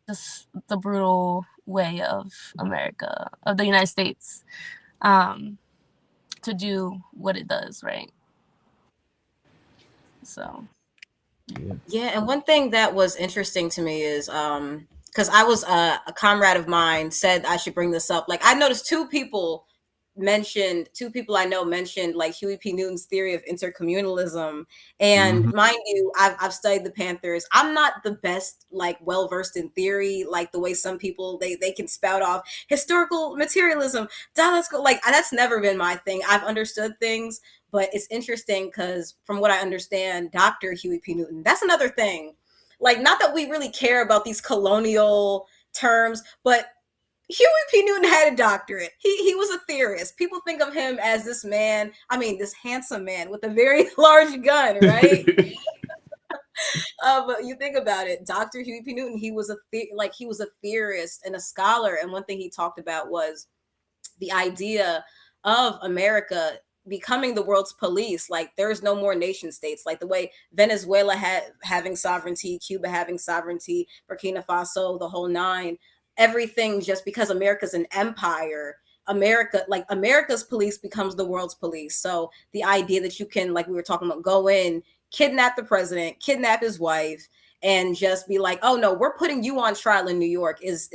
just the brutal way of America, of the United States, to do what it does, right? So. Yeah, and one thing that was interesting to me is because I was a comrade of mine said I should bring this up. Like, I noticed two people I know mentioned like Huey P. Newton's theory of intercommunalism. And mind you, I've studied the Panthers. I'm not the best, like, well-versed in theory, like the way some people, they can spout off historical materialism, dialectical, like that's never been my thing. I've understood things, but it's interesting because from what I understand, Dr. Huey P. Newton, that's another thing. Like, not that we really care about these colonial terms, but Huey P. Newton had a doctorate. He was a theorist. People think of him as this man, this handsome man with a very large gun, right? But you think about it, Dr. Huey P. Newton, he was a theorist and a scholar. And one thing he talked about was the idea of America becoming the world's police. Like, there's no more nation states, like the way Venezuela having sovereignty, Cuba having sovereignty, Burkina Faso, the whole nine. Everything, just because America's an empire, America's police becomes the world's police. So the idea that you can, like we were talking about, go in, kidnap the president, kidnap his wife, and just be like, oh no, we're putting you on trial in New York is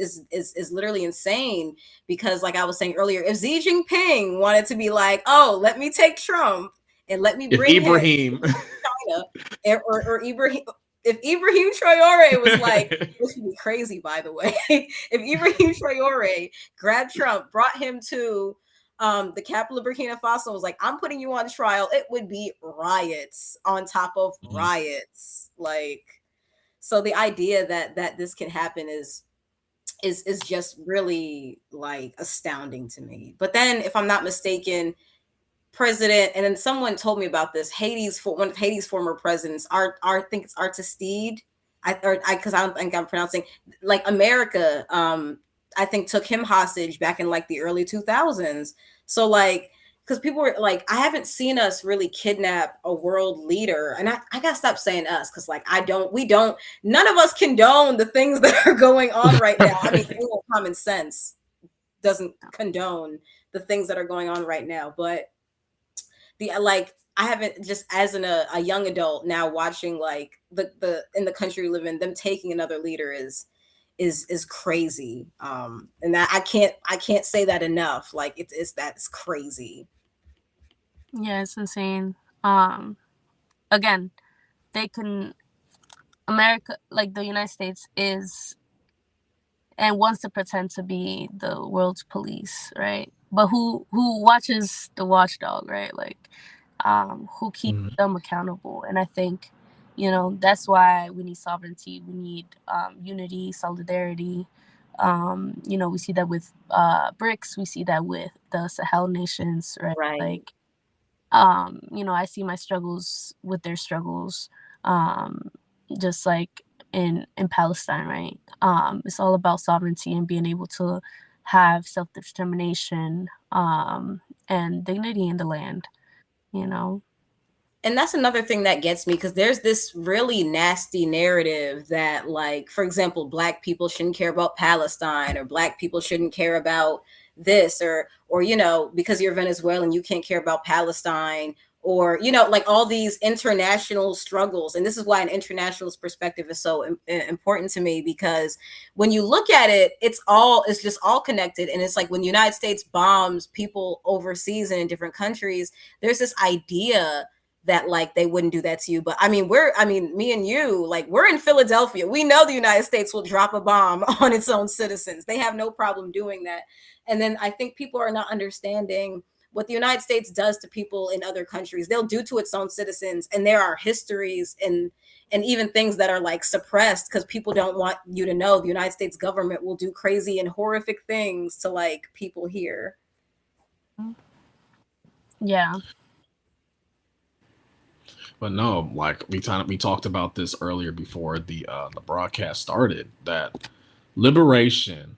literally insane. Because like I was saying earlier, if Xi Jinping wanted to be like, oh, let me take Trump and let me bring Ibrahim China, or Ibrahim. If Ibrahim Traore was like, which would be crazy, by the way, if Ibrahim Traore grabbed Trump, brought him to the capital of Burkina Faso, was like, I'm putting you on trial, it would be riots on top of riots. Like, so the idea that this can happen is just really like astounding to me. But then, if I'm not mistaken, president, and then someone told me about this, one of Haiti's former presidents, I think it's Aristide, because I don't think I'm pronouncing, like, America, I think took him hostage back in like the early 2000s. So like, because people were like, I haven't seen us really kidnap a world leader. And I gotta stop saying us, because like none of us condone the things that are going on right now. I mean, common sense doesn't condone the things that are going on right now. But I haven't, just as a young adult now watching like the in the country we live in, them taking another leader is crazy. And that I can't say that enough. Like that's crazy. Yeah, it's insane. Again, they can America, like the United States, is and wants to pretend to be the world's police, right? But who watches the watchdog, right? Like, who keeps them accountable? And I think, that's why we need sovereignty. We need unity, solidarity. We see that with BRICS. We see that with the Sahel nations, right? Right. Like, I see my struggles with their struggles, just like in Palestine, right? It's all about sovereignty and being able to have self-determination and dignity in the land, And that's another thing that gets me, because there's this really nasty narrative that, like, for example, Black people shouldn't care about Palestine, or Black people shouldn't care about this, or because you're Venezuelan, you can't care about Palestine, or like all these international struggles. And this is why an internationalist perspective is so important to me, because when you look at it, it's just all connected. And it's like when the United States bombs people overseas and in different countries, there's this idea that like they wouldn't do that to you. But me and you, like, we're in Philadelphia. We know the United States will drop a bomb on its own citizens. They have no problem doing that. And then I think people are not understanding what the United States does to people in other countries. They'll do to its own citizens. And there are histories and even things that are like suppressed because people don't want you to know the United States government will do crazy and horrific things to like people here. Yeah. But no, like we talked about this earlier before the broadcast started, that liberation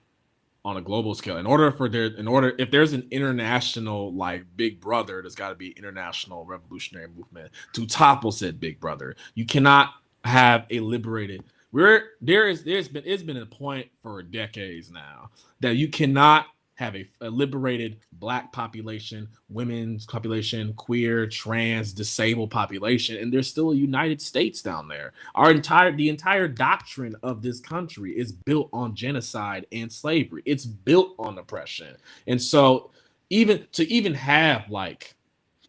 on a global scale, if there's an international like big brother, there's got to be international revolutionary movement to topple said big brother. You cannot have a liberated it's been a point for decades now that you cannot have a liberated Black population, women's population, queer, trans, disabled population, and there's still a United States down there. The entire doctrine of this country is built on genocide and slavery. It's built on oppression. And so even have like,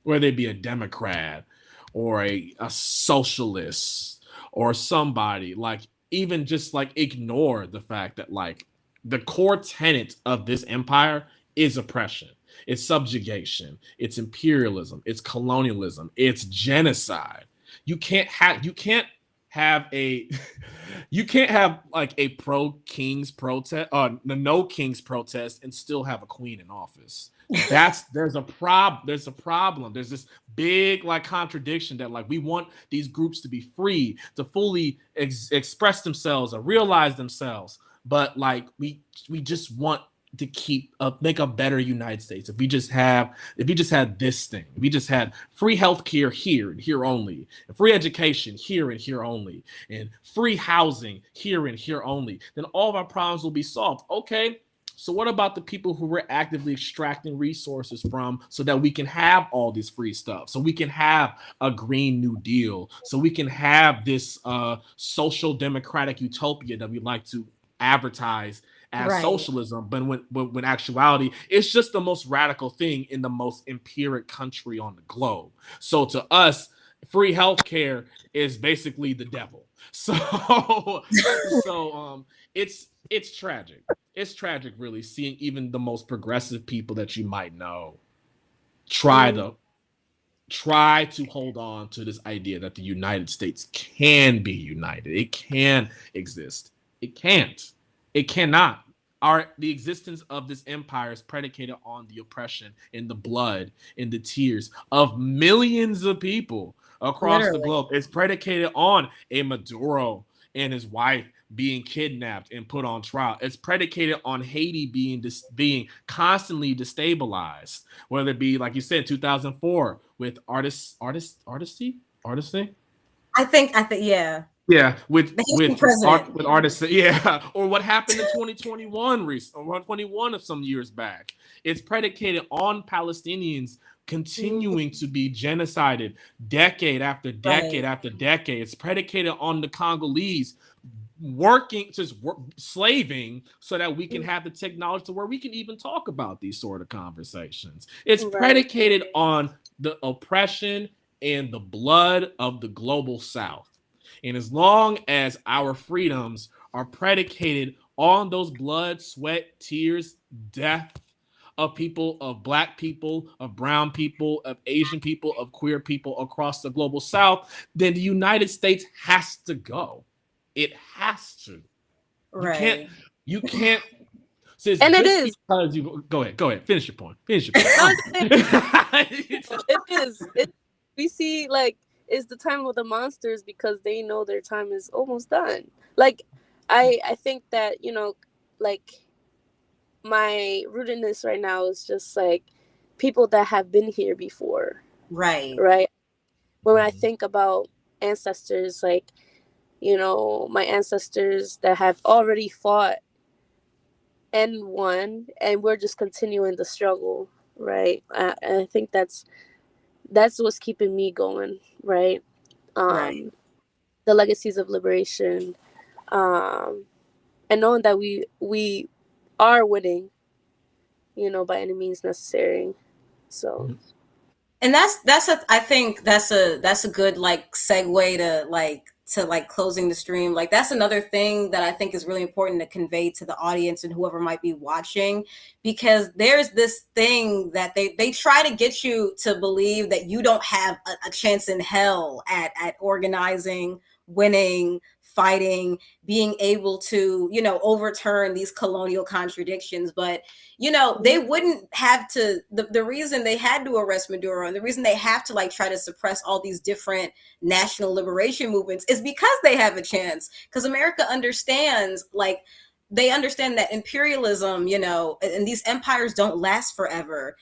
whether it be a Democrat or a socialist or somebody, like, even just like ignore the fact that like the core tenet of this empire is oppression, it's subjugation, it's imperialism, it's colonialism, it's genocide. You can't have like a pro king's protest, no king's protest, and still have a queen in office. There's a problem. There's this big like contradiction that like we want these groups to be free to fully express themselves or realize themselves. But like we just want to make a better United States. If we just had this thing, if we just had free healthcare here and here only, and free education here and here only, and free housing here and here only, then all of our problems will be solved. Okay, so what about the people who we're actively extracting resources from so that we can have all this free stuff, so we can have a Green New Deal, so we can have this social democratic utopia that we like to advertise as socialism, but when actuality, it's just the most radical thing in the most empiric country on the globe. So to us, free healthcare is basically the devil. So it's tragic. It's tragic, really, seeing even the most progressive people that you might know try to hold on to this idea that the United States can be united. It can exist. It can't. It cannot. The existence of this empire is predicated on the oppression and the blood and the tears of millions of people across the globe. It's predicated on a Maduro and his wife being kidnapped and put on trial. It's predicated on Haiti being constantly destabilized, whether it be, like you said, 2004 with artistry. I think, yeah. Yeah, with artists, yeah, or what happened in 2021 or 2021 of some years back. It's predicated on Palestinians continuing to be genocided decade after decade after decade. It's predicated on the Congolese slaving so that we can have the technology to where we can even talk about these sort of conversations. It's predicated on the oppression and the blood of the global South. And as long as our freedoms are predicated on those blood, sweat, tears, death of people, of Black people, of brown people, of Asian people, of queer people across the global South, then the United States has to go. It has to. You can't. Sis, and just it is because you go ahead, finish your point. It is. We see like it's the time of the monsters because they know their time is almost done. Like I think that, you know, like my rootedness right now is just like people that have been here before. Right. When I think about ancestors, like, you know, my ancestors that have already fought and won, and we're just continuing the struggle, right? I think that's what's keeping me going, right? The legacies of liberation, and knowing that we are winning, you know, by any means necessary. So, and I think that's a good like segue to closing the stream. Like that's another thing that I think is really important to convey to the audience and whoever might be watching, because there's this thing that they try to get you to believe that you don't have a chance in hell at organizing, winning, fighting, being able to, you know, overturn these colonial contradictions. But, you know, they wouldn't have to, the reason they had to arrest Maduro and the reason they have to like try to suppress all these different national liberation movements is because they have a chance. Because America understands, like, they understand that imperialism, you know, and these empires don't last forever.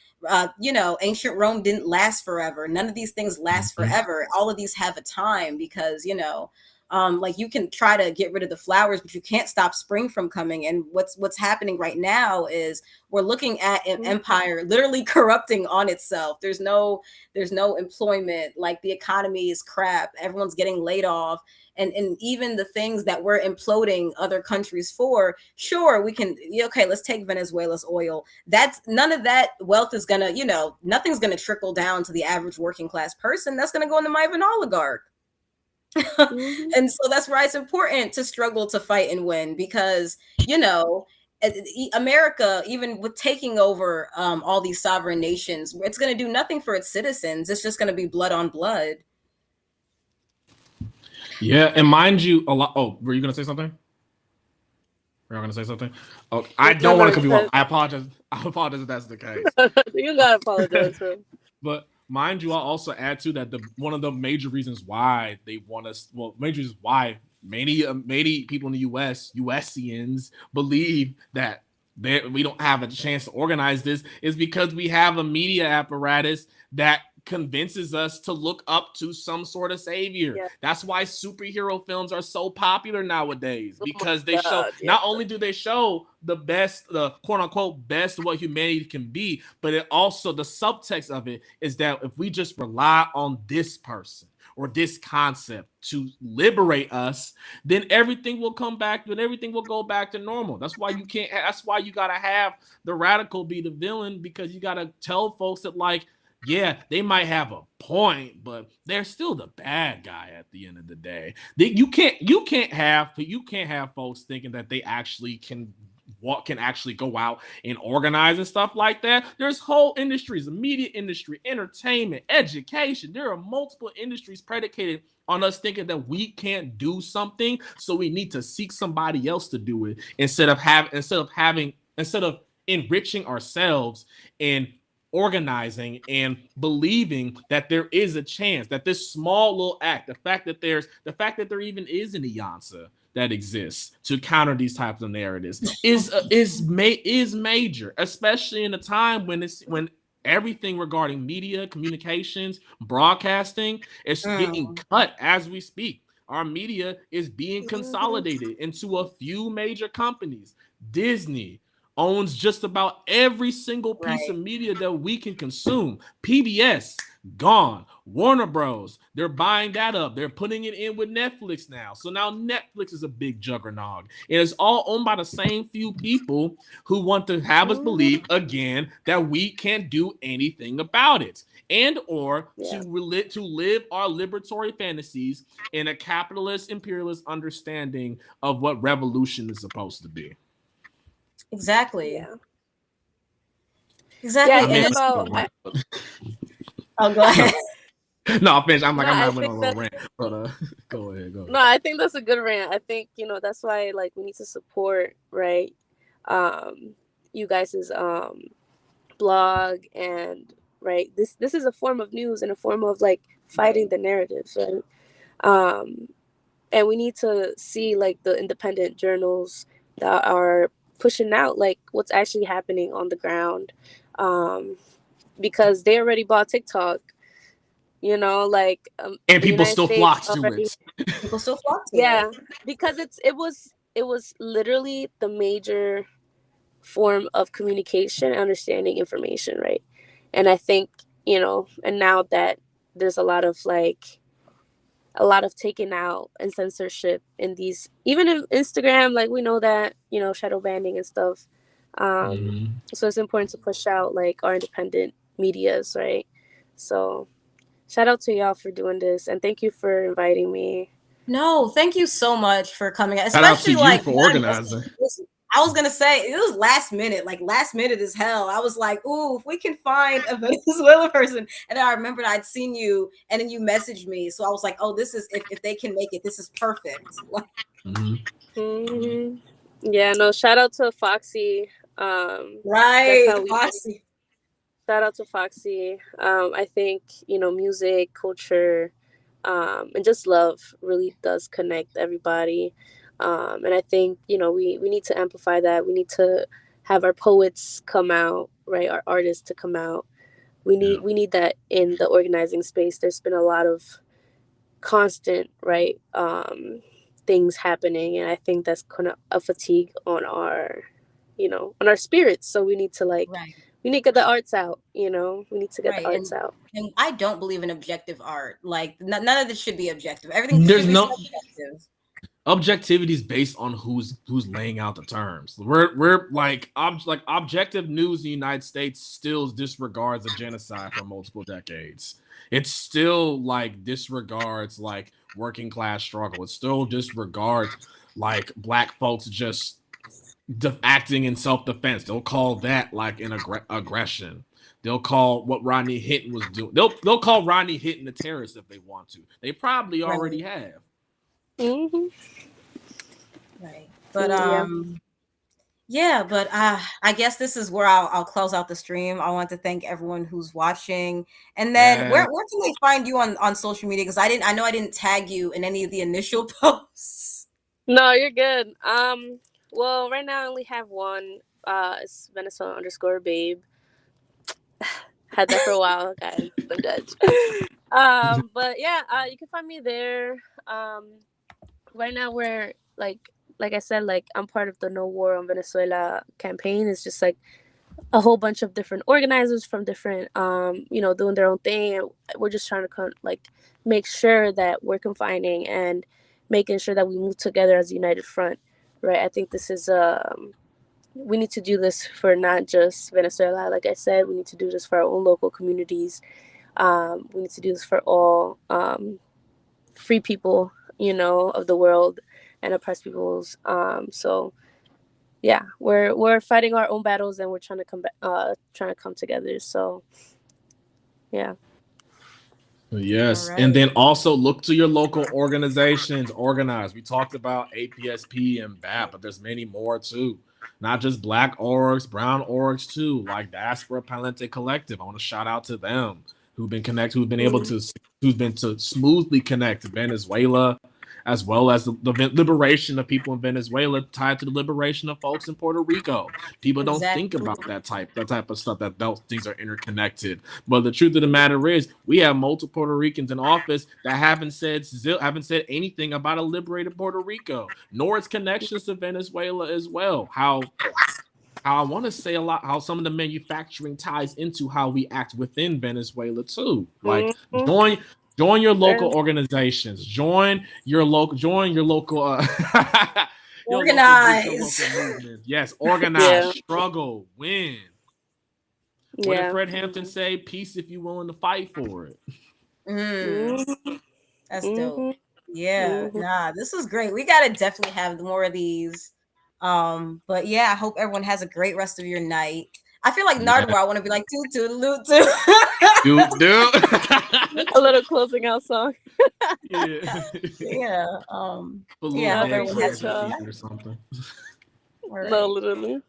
You know, ancient Rome didn't last forever. None of these things last forever. All of these have a time because, you know, like you can try to get rid of the flowers, but you can't stop spring from coming. And what's happening right now is we're looking at an empire literally corrupting on itself. There's no employment. Like the economy is crap. Everyone's getting laid off. And even the things that we're imploding other countries for, sure, we can, okay, let's take Venezuela's oil. That's none of that wealth is gonna, you know, nothing's gonna trickle down to the average working class person. That's gonna go in the mind of an oligarch. And so that's why it's important to struggle to fight and win, because, you know, America, even with taking over all these sovereign nations, it's going to do nothing for its citizens. It's just going to be blood on blood. Yeah, and mind you, a lot. Oh, were you going to say something? Were you going to say something? Oh, I don't want to come you. I apologize. I apologize if that's the case. You gotta apologize, bro. But mind you, I'll also add to that one of the major reasons why they want us. Well, major reasons why many people in the U.S. USians believe that we don't have a chance to organize this is because we have a media apparatus that convinces us to look up to some sort of savior. Yeah. That's why superhero films are so popular nowadays, because they show, not only do they show the best, the quote unquote best of what humanity can be, but it also, the subtext of it is that if we just rely on this person or this concept to liberate us, then everything will come back, then everything will go back to normal. That's why you can't, that's why you gotta have the radical be the villain, because you gotta tell folks that, like, yeah, they might have a point, but they're still the bad guy at the end of the day. You can't have folks thinking that they actually can actually go out and organize and stuff like that. There's whole industries, the media industry, entertainment, education. There are multiple industries predicated on us thinking that we can't do something, so we need to seek somebody else to do it instead of enriching ourselves and organizing and believing that there is a chance that this small little act, the fact that there even is an Iansá that exists to counter these types of narratives is major, especially in a time when everything regarding media, communications, broadcasting is getting cut as we speak. Our media is being consolidated into a few major companies: Disney, owns just about every single piece of media that we can consume. PBS, gone. Warner Bros, they're buying that up. They're putting it in with Netflix now. So now Netflix is a big juggernaut. And it's all owned by the same few people who want to have us believe, again, that we can't do anything about it. And or to live our liberatory fantasies in a capitalist imperialist understanding of what revolution is supposed to be. Exactly. Yeah. Exactly. Yeah, oh, go ahead. No, I'll finish. I'm like, No, I'm I not went think on a little rant, but go ahead. No, I think that's a good rant. I think, that's why like we need to support, right? You guys's blog, and right, this is a form of news and a form of like fighting the narratives, right? And we need to see like the independent journals that are pushing out like what's actually happening on the ground, because they already bought TikTok, like and people still flock to it. People still flock to it. Because it was literally the major form of communication and understanding information, right? And I think, and now that there's a lot of taking out and censorship in these, even in Instagram, like we know that, shadow banning and stuff. So it's important to push out like our independent medias, right? So shout out to y'all for doing this, and thank you for inviting me. No, thank you so much for coming. Especially shout out to like you for organizing. I was gonna say it was last minute as hell. I was like, ooh, if we can find a Venezuela person. And then I remembered I'd seen you, and then you messaged me. So I was like, oh, this is if they can make it, this is perfect. Yeah, no, shout out to Foxy. Right, Foxy. Shout out to Foxy. I think, music, culture, and just love really does connect everybody. And I think, we need to amplify that. We need to have our poets come out, right? Our artists to come out. We need that in the organizing space. There's been a lot of constant, right, things happening. And I think that's kind of a fatigue on our, on our spirits. So we need to we need to get the arts out, we need to get the arts out. And I don't believe in objective art. Like none of this should be objective. Everything should be subjective. Objectivity is based on who's laying out the terms. We're like objective news in the United States still disregards a genocide for multiple decades. It still like disregards like working class struggle. It still disregards like black folks just acting in self-defense. They'll call that like an aggression. They'll call what Rodney Hinton was doing. They'll call Rodney Hinton a terrorist if they want to. They probably already have. Right. But but I guess this is where I'll close out the stream. I want to thank everyone who's watching. And then where can they find you on social media? Because I know I didn't tag you in any of the initial posts. No, you're good. Well, right now I only have one. It's Venezuela _babe. Had that for a while, guys. Don't judge. But yeah, you can find me there. Right now we're like I said, like I'm part of the No War on Venezuela campaign. It's just like a whole bunch of different organizers from different, doing their own thing. And we're just trying to make sure that we're confining and making sure that we move together as a united front, right? I think this is, we need to do this for not just Venezuela. Like I said, we need to do this for our own local communities. We need to do this for all free people, of the world and oppressed peoples. So yeah, we're fighting our own battles, and we're trying to come together. So yeah. Yes. Right. And then also look to your local organizations, organize. We talked about APSP and BAP, but there's many more too. Not just black orgs, brown orgs too, like Diaspora Palente Collective. I want to shout out to them who've been able to smoothly connect Venezuela, as well as the liberation of people in Venezuela tied to the liberation of folks in Puerto Rico. People don't think about that type of stuff, that those things are interconnected. But the truth of the matter is, we have multiple Puerto Ricans in office that haven't said anything about a liberated Puerto Rico, nor its connections to Venezuela as well. How how I want to say a lot, how some of the manufacturing ties into how we act within Venezuela too. Like join your local organizations, join your local organize. Your local movements. Yes, organize, struggle, win. What did Fred Hampton say? Peace if you're willing to fight for it. That's dope. Yeah, nah, this was great. We gotta definitely have more of these. But yeah, I hope everyone has a great rest of your night. I feel like Nardwar, I want to be like toot loot too. A little closing out song. Yeah. Yeah. Yeah, I hope everyone has or something. Right. No, literally.